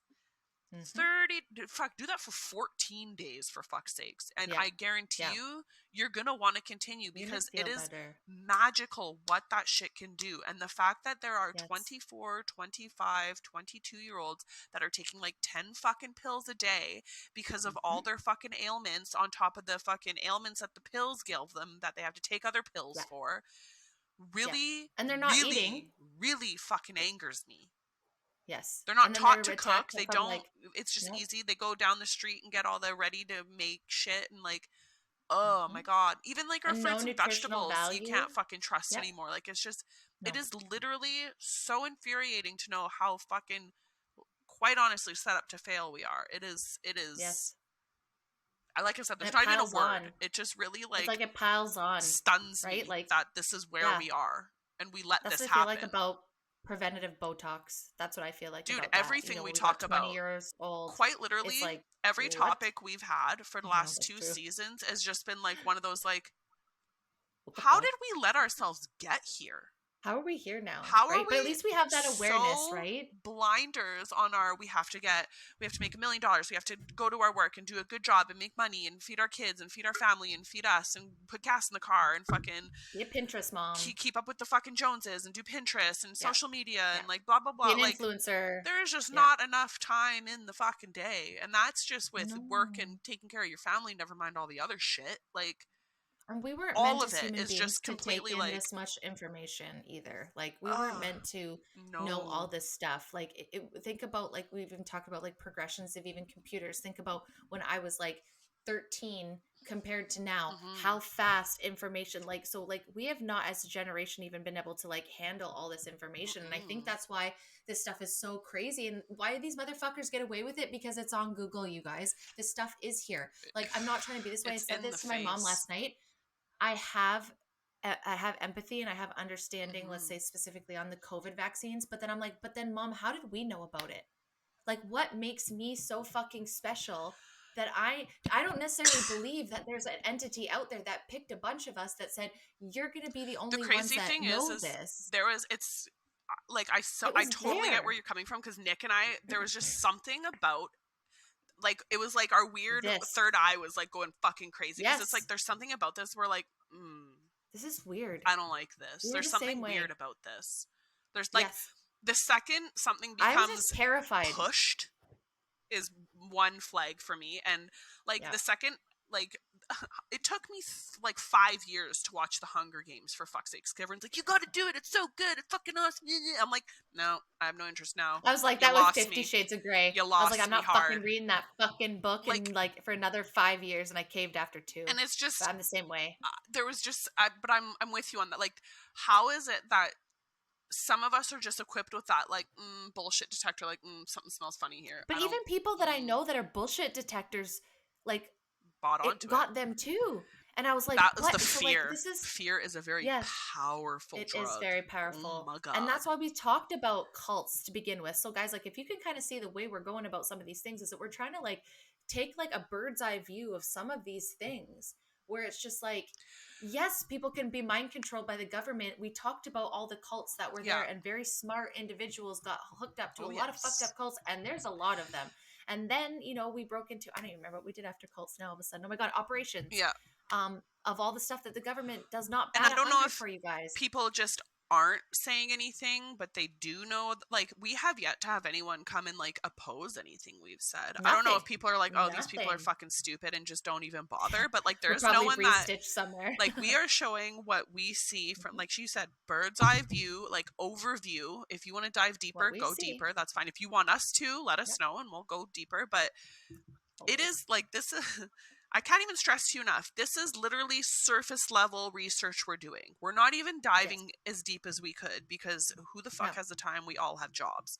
Mm-hmm. 30 fuck, do that for 14 days for fuck's sakes, and Yeah. I guarantee Yeah. you you're gonna want to continue You're gonna because it feel is better. magical what that shit can do. And the fact that there are Yes. 24, 25, 22 year olds that are taking like 10 fucking pills a day because of all Mm-hmm. their fucking ailments on top of the fucking ailments that the pills give them that they have to take other pills Yeah. for Yeah. really And they're not eating. really fucking angers me. Yes. They're not And then they're taught to cook. attacked They from don't. like, It's just no. easy. They go down the street and get all the ready to make shit and like, oh Mm-hmm. my god. Even like our And no fruits and nutritional vegetables, you value. can't fucking trust Yep. anymore. Like, it's just, it No. is literally so infuriating to know how fucking, quite honestly, set up to fail we are. It is. Yes. Like I said, And there's it not even a piles word. on. It just really It's like like it piles on, stuns right? me Like, that this is where yeah. we are and we let That's this what I feel like happen. about preventative Botox. That's what I feel like Dude, about that. You everything know, we when we got talk 20 about, years old, quite it's literally like, every what? topic we've had for the I know, last that's two true. seasons has just been like one of those like, What the how did fuck? we let ourselves get here? How are we here now? How are Right? But at we least we have that awareness, so right? blinders on our we have to make $1 million, we have to go to our work and do a good job and make money and feed our kids and feed our family and feed us and put gas in the car and fucking Be a Pinterest mom. keep up with the fucking Joneses and do Pinterest and Yeah. social media Yeah. and like blah blah Be blah. an Like, influencer. there is just Yeah. not enough time in the fucking day. And that's just with work No. and taking care of your family, never mind all the other shit. Like, And we weren't all meant of as it human is beings just to take completely in like, this much information either. Like, we weren't ugh, meant to know all no. this stuff. Like, think about, like, we even talk about like progressions of even computers. Think about when I was like 13 compared to now, Mm-hmm. how fast information, like, so like we have not as a generation even been able to like handle all this information. And I think Mm-mm. that's why this stuff is so crazy. And why these motherfuckers get away with it? Because it's on Google, you guys. This stuff is here. Like, I'm not trying to be this way. I It's said in the this to my mom face. last night. I have I have empathy and I have understanding, let's Mm-hmm. say specifically on the COVID vaccines, but then I'm like, but then mom, how did we know about it? Like, what makes me so fucking special that I don't necessarily believe that there's an entity out there that picked a bunch of us that said you're going to be the The only ones crazy that thing know is this. there was it's like It I was totally get where there. you're coming from because Nick and I, there was just something about, like, it was like our weird This. third eye was like going fucking crazy because it's like Yes. there's something about this where like, This is weird. I don't like this. We were There's the same something weird way. about this. There's like, Yes. the second something I was just becomes terrified. pushed is one flag for me. And like Yeah. the second, like, it took me like 5 years to watch the Hunger Games, for fuck's sake. Everyone's like, you gotta do it, it's so good, it's fucking awesome. I'm like, no, I have no interest now. I was like, You that was lost 50 me. Shades of Grey. You I was like, I'm lost me not fucking hard. reading that fucking book Like, in like for another 5 years, and I caved after two. and it's But just, I'm the same way. there was just, but I'm with you on that. Like, how is it that some of us are just equipped with that, like, bullshit detector, like, something smells funny here. But I even don't, people that I know that are bullshit detectors, like bought it onto it. got them too. And I was like, That is the what? So like fear. this is Fear is a very yes, powerful it is drug. very Oh powerful. my And god. that's why we talked about cults to begin with. So guys, like if you can kind of see the way we're going about some of these things is that we're trying to like take like a bird's eye view of some of these things where it's just like yes, people can be mind controlled by the government. We talked about all the cults that were Yeah. there and very smart individuals got hooked up to Oh a lot of fucked yes. up cults and there's a lot of them. And then, you know, we broke into I don't even remember what we did after cults now all of a sudden. Oh my god, operations. Yeah. Of all the stuff that the government does not And I bat don't an know eyelid if for you guys. people just aren't saying anything, but they do know, like, we have yet to have anyone come and like oppose anything we've said. I don't know if Nothing. people are like, oh, these people are Nothing. fucking stupid and just don't even bother, but like We're there's no probably one that, re-stitched somewhere. like, we are showing what we see from, Mhm. like she said, bird's eye view, like overview. If you want to dive What deeper, we go see. deeper. That's fine. If you want us to, let us Yep. know and we'll go deeper. But it Always. is like, this is, I can't even stress to you enough. This is literally surface level research we're doing. We're not even Yes. diving as deep as we could because who the No. fuck has the time? We all have jobs.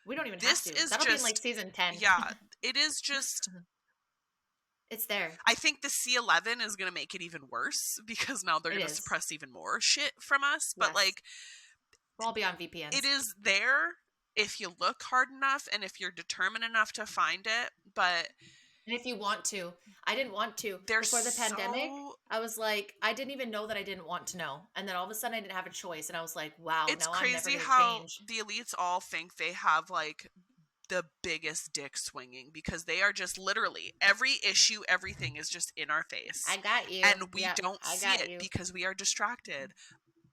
We don't even have This to. is That'll be in like just, season 10. yeah, it is just, It's there. I think the C11 is going to make it even worse because now they're It going to is. suppress even more shit from us. But Yes. like, We'll all be on it VPNs. is there if you look hard enough and if you're determined enough to find it. But And if you want to, I didn't want to. they're Before the pandemic, so, I was like, I didn't even know that I didn't want to know. And then all of a sudden I didn't have a choice. And I was like, wow, it's now I'm never crazy going to how change. the elites all think they have like the biggest dick swinging because they are just literally every issue, everything is just in our face. I got you. And we Yeah, don't I see got it you. because we are distracted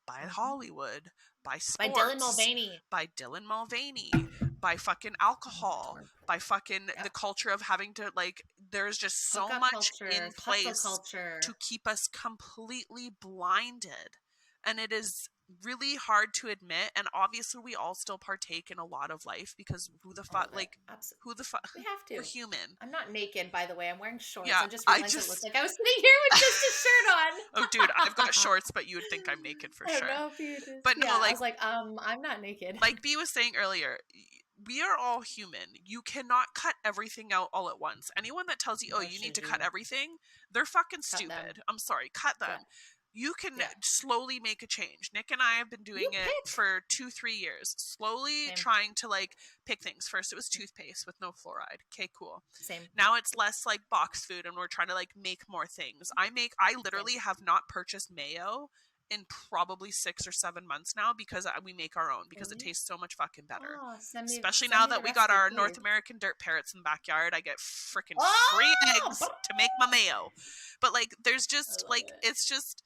by Mhm. Hollywood, by By Dylan sports, Mulvaney. by Dylan Mulvaney, by fucking alcohol, Twerp. by fucking the Yep. culture of having to, like, there's just so Hookup much culture, in hustle place to culture. keep us completely blinded. And it is really hard to admit. And obviously, we all still partake in a lot of life because who the All fuck, of it. like, Absolutely. who the fuck, We have we're to. human. I'm not naked, by the way. I'm wearing shorts. Yeah, I just I realized it looked just, like I was sitting here with just a oh, dude, I've got shirt on. shorts, but you would think I'm naked for I don't sure. know if you just, But no, yeah. I like, was like, I'm not naked. B was saying earlier, we are all human. You cannot cut everything out all at once. Anyone that tells you, oh, Nor you need should to cut you. everything, they're fucking Cut them. stupid. I'm sorry, cut Yeah. them. You can Yeah. slowly make a change. Nick and I have been You doing it pick. for 2-3 years, slowly Same. trying to like pick things. First, it was toothpaste with no fluoride. Okay, cool. Same. Now it's less like box food, and we're trying to like make more things. I Same. literally have not purchased mayo in probably 6 or 7 months now because we make our own because it Really? tastes so much fucking better. Oh, Especially send now me the that we got recipe, our please. North American dirt parrots in the backyard, I get freaking free Oh, eggs to make my mayo. But like, there's I just love like, it. it's just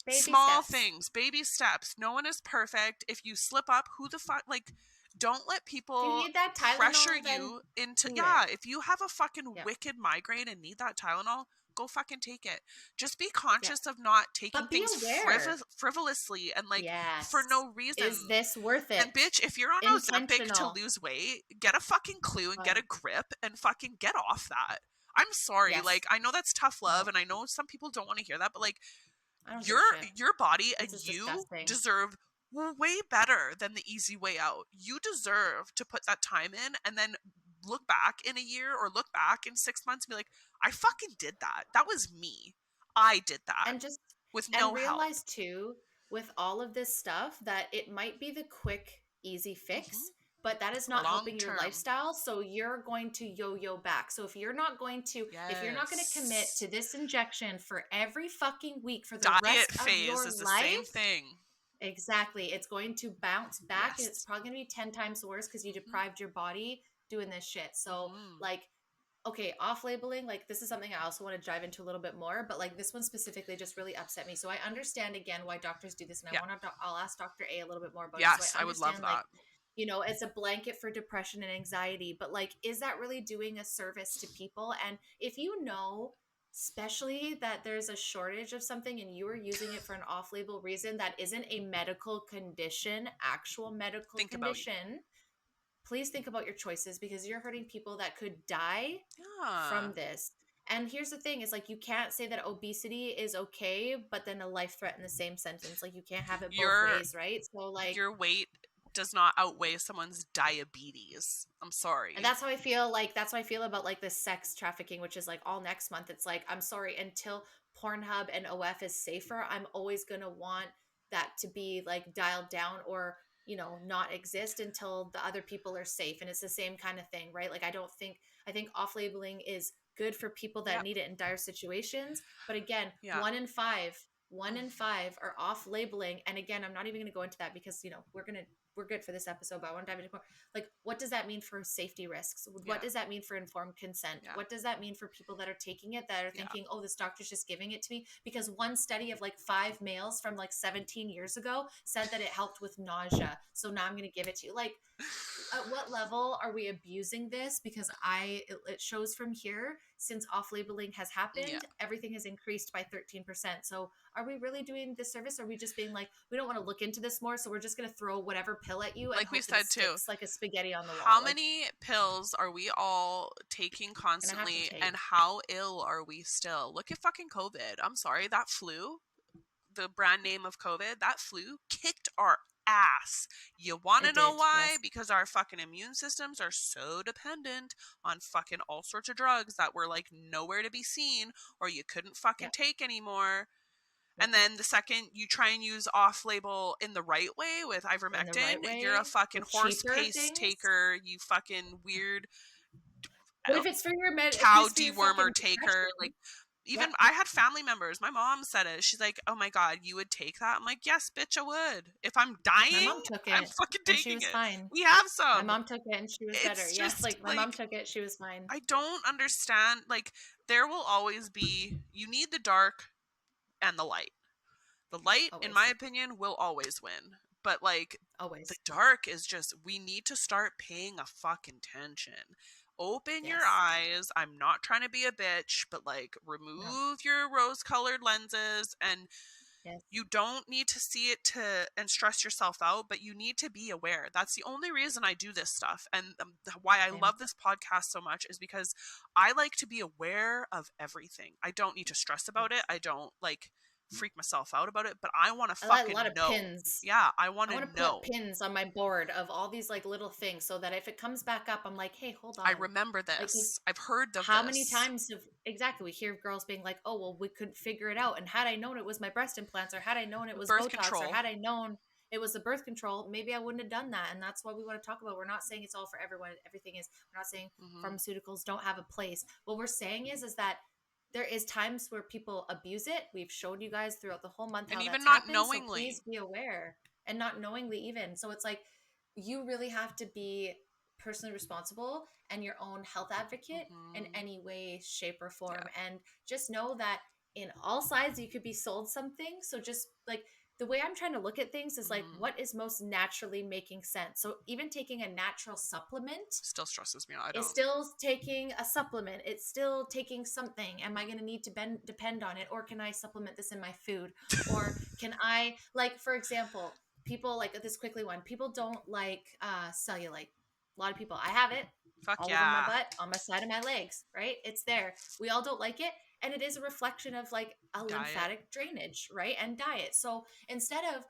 Baby small steps. things, baby steps. No one is perfect. If you slip up, who the fuck, like, don't let If you people need that pressure Tylenol, then you into, do yeah, it. if you have a fucking Yep. wicked migraine and need that Tylenol, go fucking take it. Just be Yep. conscious of not taking But be things aware. frivolously and like for Yes. no reason. Is this worth And it? bitch, if you're on Ozempic to Intentional. lose weight, get a fucking clue and get a Oh, grip and fucking get off that. I'm sorry. yes. Like, I know that's tough love No, and I know some people don't want to hear that, but like, I don't give your a shit. your body and This is you disgusting. deserve way better than the easy way out. You deserve to put that time in and then look back in a year or look back in 6 months and be like, I fucking did that. That was me. I did that And just with and no help. realize too, with all of this stuff, that it might be the quick, easy fix, Hmm. but that is not Long helping your term. lifestyle. So you're going to yo-yo back. So if you're not going to commit Yes. to this injection for every fucking week for the Diet rest of phase your is the same life, thing. exactly, it's going to bounce back and it's Yes. probably going to be 10 times worse because you Hmm. deprived your body doing this shit. So Hmm. like, okay, off labeling, like this is something I also want to dive into a little bit more, but like this one specifically just really upset me. So I understand again why doctors do this, and Yeah. I'll ask Dr. A little bit more about it. So Yes, I I would love understand, like, that. it's a blanket for depression and anxiety, but like, is that really doing a service to people? And if you know, especially that there's a shortage of something and you are using it for an off label reason that isn't a medical condition, actual medical Think about, condition, please think about your choices because you're hurting people that could die yeah. from this. And here's the thing, is like, you can't say that obesity is okay, but then a life threat in the same sentence. Like, you can't have it both Your ways, right? So like, your weight does not outweigh someone's diabetes. I'm and sorry. that's how I feel, like that's how I feel about like the sex trafficking, which is like all next month. It's like, I'm sorry, until Pornhub and OF is safer, I'm always going to want that to be like dialed down, or not exist until the other people are safe. And it's the same kind of thing, right? Like, I think off labeling is good for people that Yep. need it in dire situations, but again, Yeah. one in five are off labeling. And again, I'm not even going to go into that because we're going to we're good for this episode, but I want to dive into more. Like, what does that mean for safety risks? What does that mean for informed consent? What does that mean for people that are taking it, that are thinking, oh, this doctor's just giving it to me? Because one study of like 5 males from like 17 years ago said that it helped with nausea. So now I'm going to give it to you. Like, at what level are we abusing this? Because it shows from here, since off-labeling has happened, everything has increased by 13%. So are we really doing this service? Or are we just being like, we don't want to look into this more, so we're just going to throw whatever pill at you and like hope we that it said too, sticks like a spaghetti on the wall? How many pills are we all taking constantly, and how ill are we still? Look at fucking COVID. I'm sorry, that flu, the brand name of COVID, that flu kicked our ass. You want to know why? Yes. Because our fucking immune systems are so dependent on fucking all sorts of drugs that were like nowhere to be seen, or you couldn't fucking take anymore. And then the second you try and use off-label in the right way with ivermectin, you're a fucking horse pace taker, you fucking weird But if it's for your cow dewormer taker, like, even I had family members. My mom said it. She's like, "Oh my god, you would take that?" I'm like, "Yes, bitch, I would. If I'm dying, my mom took it, I'm fucking taking she was it. Fine. We have some." My mom took it and she was better. Yes, like my mom took it, she was fine. I don't understand. Like, there will always be. You need the dark and the light. The light, in my opinion, will always win. But like, the dark is just. We need to start paying a fucking attention. Open your eyes. I'm not trying to be a bitch, but like, remove your rose-colored lenses, and you don't need to see it and stress yourself out, but you need to be aware. That's the only reason I do this stuff, and why I love this podcast so much is because I like to be aware of everything. I don't need to stress about it. I don't like freak myself out about it, but I want to fucking know. Pins. Yeah, I want to know. Put pins on my board of all these like little things, so that if it comes back up, I'm like, hey, hold on. I remember this. Like, I've heard of how many times we hear girls being like, oh, well, we couldn't figure it out, and had I known it was my breast implants, or had I known it was birth Botox, control, or had I known it was the birth control, maybe I wouldn't have done that. And that's what we want to talk about. We're not saying it's all for everyone. Everything is. We're not saying pharmaceuticals don't have a place. What we're saying is that there is times where people abuse it. We've showed you guys throughout the whole month, and how even that's not happened, knowingly. so please be aware, and not knowingly even. So it's like, you really have to be personally responsible and your own health advocate in any way, shape, or form. And just know that in all sides you could be sold something. So just like, the way I'm trying to look at things is like, what is most naturally making sense? So even taking a natural supplement still stresses me out. It's still taking a supplement. It's still taking something. Am I going to need to depend on it? Or can I supplement this in my food? Or can I, like, for example, people, like this quickly one, people don't like cellulite. A lot of people, I have it all over my butt, on my side of my legs, right? It's there. We all don't like it. And it is a reflection of like a lymphatic drainage, right? And diet. So instead of,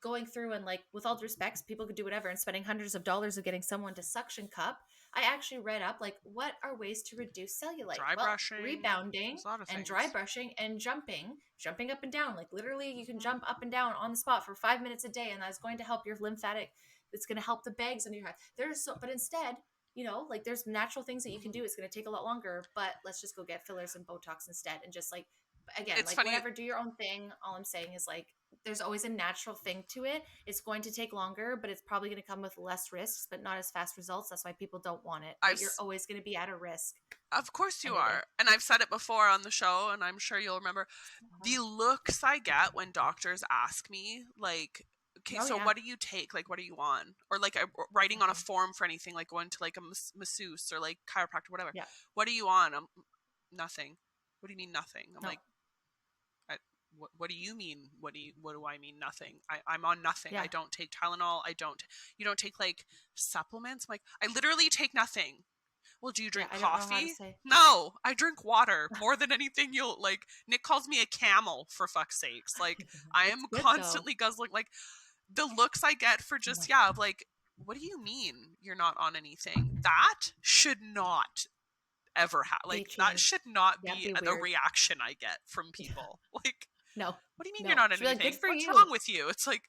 going through and, like, with all due respects, people could do whatever and spending hundreds of dollars of getting someone to suction cup, I actually read up, like, what are ways to reduce cellulite? Dry brushing, rebounding, and dry brushing, and jumping up and down. Like, literally, you can jump up and down on the spot for 5 minutes a day, and that's going to help your lymphatic. It's going to help the bags under your heart. But instead, like, there's natural things that you can do. It's going to take a lot longer, but let's just go get fillers and Botox instead. And just, like, again, it's like, funny. Whatever, do your own thing. All I'm saying is, like, there's always a natural thing to it. It's going to take longer, but it's probably going to come with less risks, but not as fast results. That's why people don't want it. But you're always going to be at a risk. Of course you are. And I've said it before on the show, and I'm sure you'll remember the looks I get when doctors ask me, like, okay, what do you take? Like, what are you on? Or like, writing on a form for anything, like going to like a masseuse or like chiropractor, whatever. Yeah. What are you on? Nothing. What do you mean nothing? I'm like, what do you mean? What do I mean nothing? I'm on nothing. I don't take Tylenol. You don't take like supplements? I'm like, I literally take nothing. Well, do you drink coffee? No, I drink water more than anything. Nick calls me a camel, for fuck's sakes. Like, I am constantly guzzling. Like, the looks I get for just, like, what do you mean you're not on anything? That should not ever happen. Like, that should not be the reaction I get from people. Like, no. What do you mean you're not on anything? Like, good for What's you. wrong with you? It's like,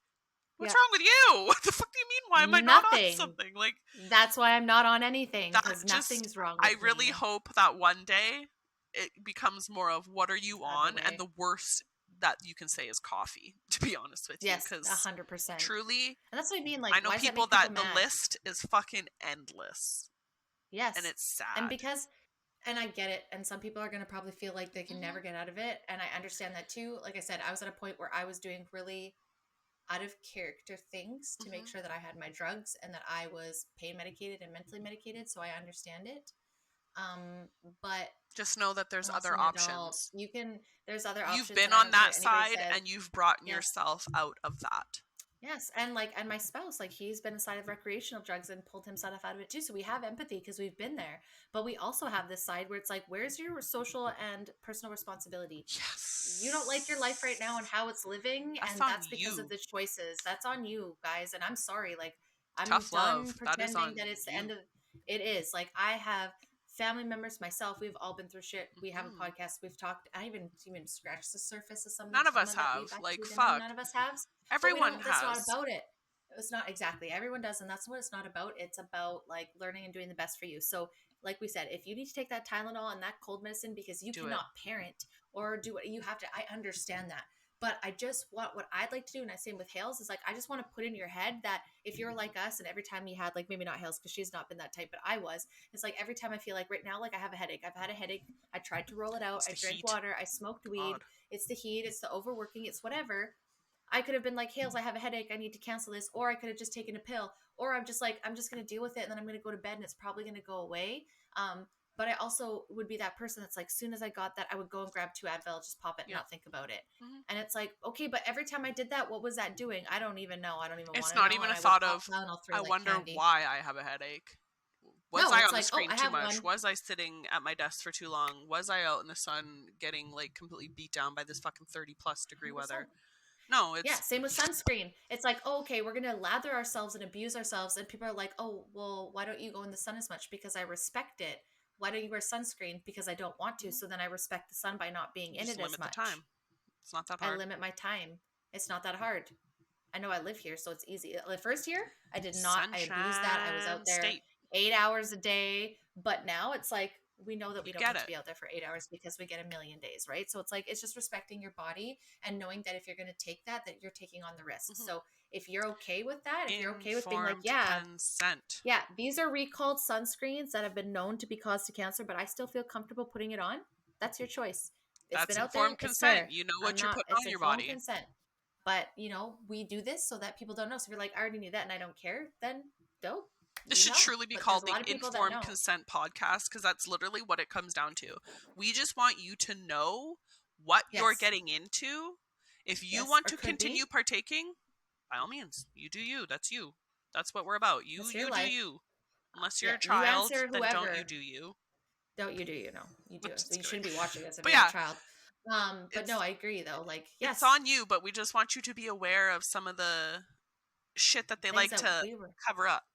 what's wrong with you? What the fuck do you mean? Why am I not on something? Like, that's why I'm not on anything, because nothing's wrong with me. I really hope that one day it becomes more of what are you on, and the worst that you can say is coffee, to be honest with you, Yes, because 100%. truly, And that's what I mean. I Like, know why does that people make people that the mad? list is fucking endless, and Yes. it's And sad. because, and I get it. And some people are going to probably feel like they can never Mm-hmm. get out of it. And I understand that too. Like I said, I was at a point where I was doing really out of character things to make Mm-hmm. sure that I had my drugs and that I was pain medicated and mentally medicated. So I understand it. Um, but Just know that there's I'm also other an adult. options. There's other You've options, been and I on don't care that what anybody side, says. and you've brought Yes. yourself out of that. Yes, and my spouse, like he's been inside of recreational drugs and pulled himself out of it too. So we have empathy because we've been there. But we also have this side where it's like, where's your social and personal responsibility? You don't like your life right now and Yes. how it's living, That's and on that's because of you. the choices. That's on you, guys. And I'm sorry, like I'm Tough done love. That is pretending on that it's the end you. of it is. Like I have family members, myself, we've all been through shit. We have a Mm-hmm. podcast, we've talked, I even scratched the surface of some of the None of us trauma that have. we've Like, actually been in. fuck. None of us have. But we Everyone don't, that's not has. about it. It's not exactly everyone does, and that's what it's not about. It's about like learning and doing the best for you. So like we said, if you need to take that Tylenol and that cold medicine because you Do it. cannot parent or do what you have to, I understand that. But I just want, what I'd like to do, and I same with Hales, is like I just want to put in your head that if you're like us, and every time you had, like, maybe not Hales because she's not been that type, but I was. It's like every time I feel like right now, like I have a headache. I've had a headache. I tried to roll it out. It's I the drank heat. water. I smoked weed. God. It's the heat. It's the overworking. It's whatever. I could have been like, Hales, I have a headache. I need to cancel this. Or I could have just taken a pill. Or I'm just like, I'm just going to deal with it. And then I'm going to go to bed and it's probably going to go away. But I also would be that person that's like, soon as I got that, I would go and grab 2 Advil, just pop it and Yeah. not think about it. Mm-hmm. And it's like, okay, but every time I did that, what was that doing? I don't even know. I don't even want It's to not know. even And a I would thought pop of, Tylenol through I like wonder candy. why I have a headache. Was No, I it's on the like, oh, screen I too have much? one. Was I sitting at my desk for too long? Was I out in the sun getting like completely beat down by this fucking 30+ degree 100%. weather? No, Yeah, it's same with sunscreen. It's like, oh, okay, we're gonna lather ourselves and abuse ourselves, and people are like, oh, well, why don't you go in the sun as much? Because I respect it. Why don't you wear sunscreen? Because I don't want to. Mhm. So then I respect the sun by not being in Just it as limit the much. time. It's not that I hard. limit my time. It's not that hard. I know I live here, so it's easy. The first year, I did not. I abused that. I was out Sunshine there State. 8 hours a day. But now it's like we know that we You don't get need to it. be out there for 8 hours because we get a million days, right? So it's like it's just respecting your body and knowing that if you're going to take that, that you're taking on the risk. Mhm. So if you're okay with that, if you're okay with being like, Informed consent. yeah, these are recalled sunscreens that have been known to be cause to cancer, but I still feel comfortable putting it on. That's your choice. It's That's been out there. informed It's consent. there. You know I'm what you're not. putting It's on your informed body. consent. But we do this so that people don't know. So if you're like, I already knew that and I don't care, then dope. This You should know. truly be But there's called a the lot of people that Informed know. Consent Podcast because that's literally what it comes down to. We just want you to know what you're Yes. getting into. If you Yes. want Or to could continue be. partaking, by all means, you do you. That's you. That's what we're about. That's your You do life. you. Unless you're Yeah. a You child, answer then don't you whoever. do you. Don't you do you know. You I'm do. So just you kidding. shouldn't be watching this if But you have a yeah, child. But no, it's I agree though. Like, it's yes, on you, but we just want you to be aware of some of the shit that they things like that to we were, cover up.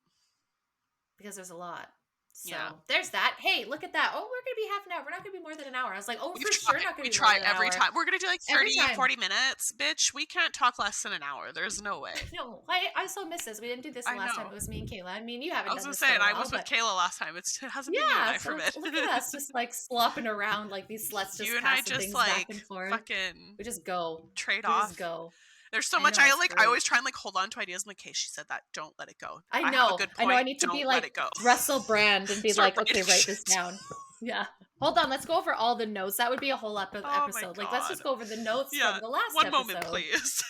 because there's a lot. So Yeah. there's that. Hey, look at that. Oh, we're gonna be half an hour. We're not gonna be more than an hour. I was like, oh, We've for sure, tried. not We gonna be more try than an every hour. time. We're going to do like Every 30, time. 40 minutes. Bitch, we can't talk less than an hour. There's no way. No, I so miss this. We didn't do this the I last time. know. It was me and Kayla. I mean, you I haven't was done going to this say, for and a I while, was with but Kayla last time. It hasn't been you and yeah. I for So a bit. look at us, just like slopping around like these sluts, You just and I passing just things back like and forth. fucking We just go. trade We just off. go. There's so I much know it's I great. always try and like hold on to ideas. I'm like, hey, she said that. Don't let it go. I I have a know. good I know. I point. need to be Don't let like it go. Russell Brand and be Start like, okay, writing write this shit. down. Yeah. Hold on. Let's go over all the notes. That would be a whole Oh my episode. Like, let's God. just go over the notes Yeah. from the last One moment, episode. please.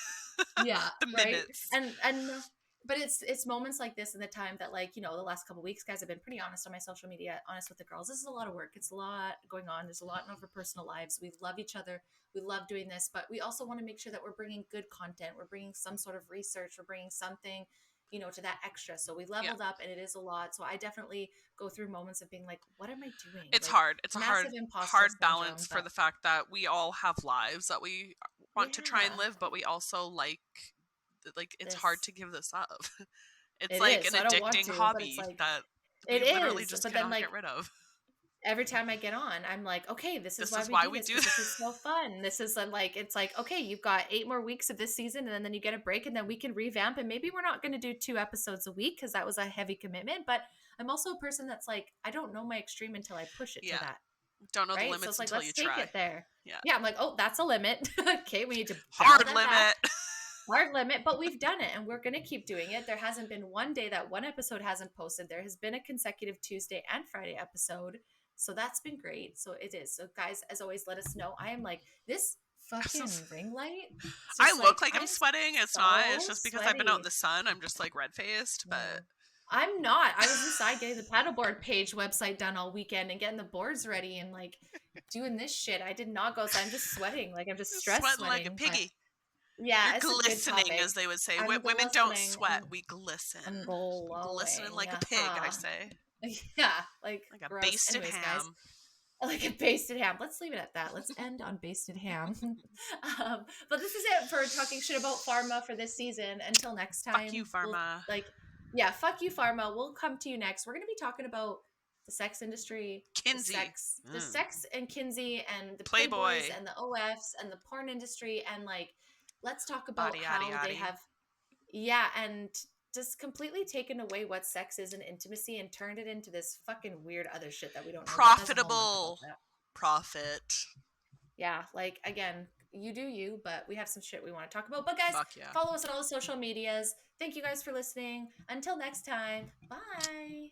Yeah. The Right. minutes. And but it's moments like this in the time that, like, the last couple of weeks, guys, I've been pretty honest on my social media, honest with the girls. This is a lot of work. It's a lot going on. There's a lot in our personal lives. We love each other. We love doing this, but we also want to make sure that we're bringing good content. We're bringing some sort of research. We're bringing something, to that extra. So we leveled up, and it is a lot. So I definitely go through moments of being like, what am I doing? It's Like, hard. It's a massive imposter hard syndrome, balance for but the fact that we all have lives that we want to try and yeah, live, but we also like it's hard this to give this up. It's it like is. an So I don't want addicting to, but it's hobby like, that we it literally is. just But then, cannot like, get rid of. every time I get on, I'm like, okay, this is This why is we why do we this, do because this is so fun. This is like, it's like, okay, you've got 8 more weeks of this season, and then you get a break, and then we can revamp. And maybe we're not going to do 2 episodes a week because that was a heavy commitment. But I'm also a person that's like, I don't know my extreme until I push it to Yeah. that. Don't know the right? So limits it's like, until you let's take try. it there. Yeah. Yeah, I'm like, oh, that's a limit. Okay, we need to dial Hard that limit. back. Hard limit, but we've done it and we're going to keep doing it. There hasn't been one day that one episode hasn't posted. There has been a consecutive Tuesday and Friday episode. So that's been great. So it is. So guys, as always, let us know. I am like, this fucking ring light. It's I just look like, like I'm sweating. It's so not. It's just because I've been out in sweaty. the sun. I'm just like red-faced, No. but I'm not. I was inside getting the paddleboard page website done all weekend and getting the boards ready and like doing this shit. I did not go. So I'm just sweating. Like I'm just stress sweating like a sweating. But piggy. yeah, You're it's a good glistening, topic. as they would say. I'm Women don't glistening. sweat. We glisten. I'm glowing. Glistening like a pig, I say. Yeah, like a gross. basted Anyways, ham. guys, like a basted ham. Let's leave it at that. Let's end on basted ham. But this is it for talking shit about pharma for this season. Until next time. Fuck you, pharma. Fuck you, pharma. We'll come to you next. We're going to be talking about the sex industry, Kinsey, the sex and Kinsey and the Playboy Playboys and the OFs and the porn industry. And like, let's talk about how they have, and just completely taken away what sex is and intimacy and turned it into this fucking weird other shit that we don't know. Profitable profit. Yeah, like again, you do you, but we have some shit we want to talk about. But guys, follow us on all the social medias. Thank you guys for listening. Until next time, bye.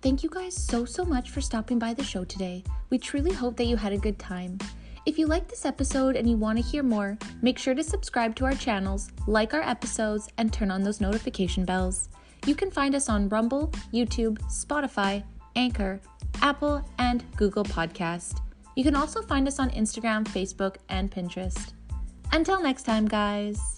Thank you guys so much for stopping by the show today. We truly hope that you had a good time. If you liked this episode and you want to hear more, make sure to subscribe to our channels, like our episodes, and turn on those notification bells. You can find us on Rumble, YouTube, Spotify, Anchor, Apple, and Google Podcast. You can also find us on Instagram, Facebook, and Pinterest. Until next time, guys.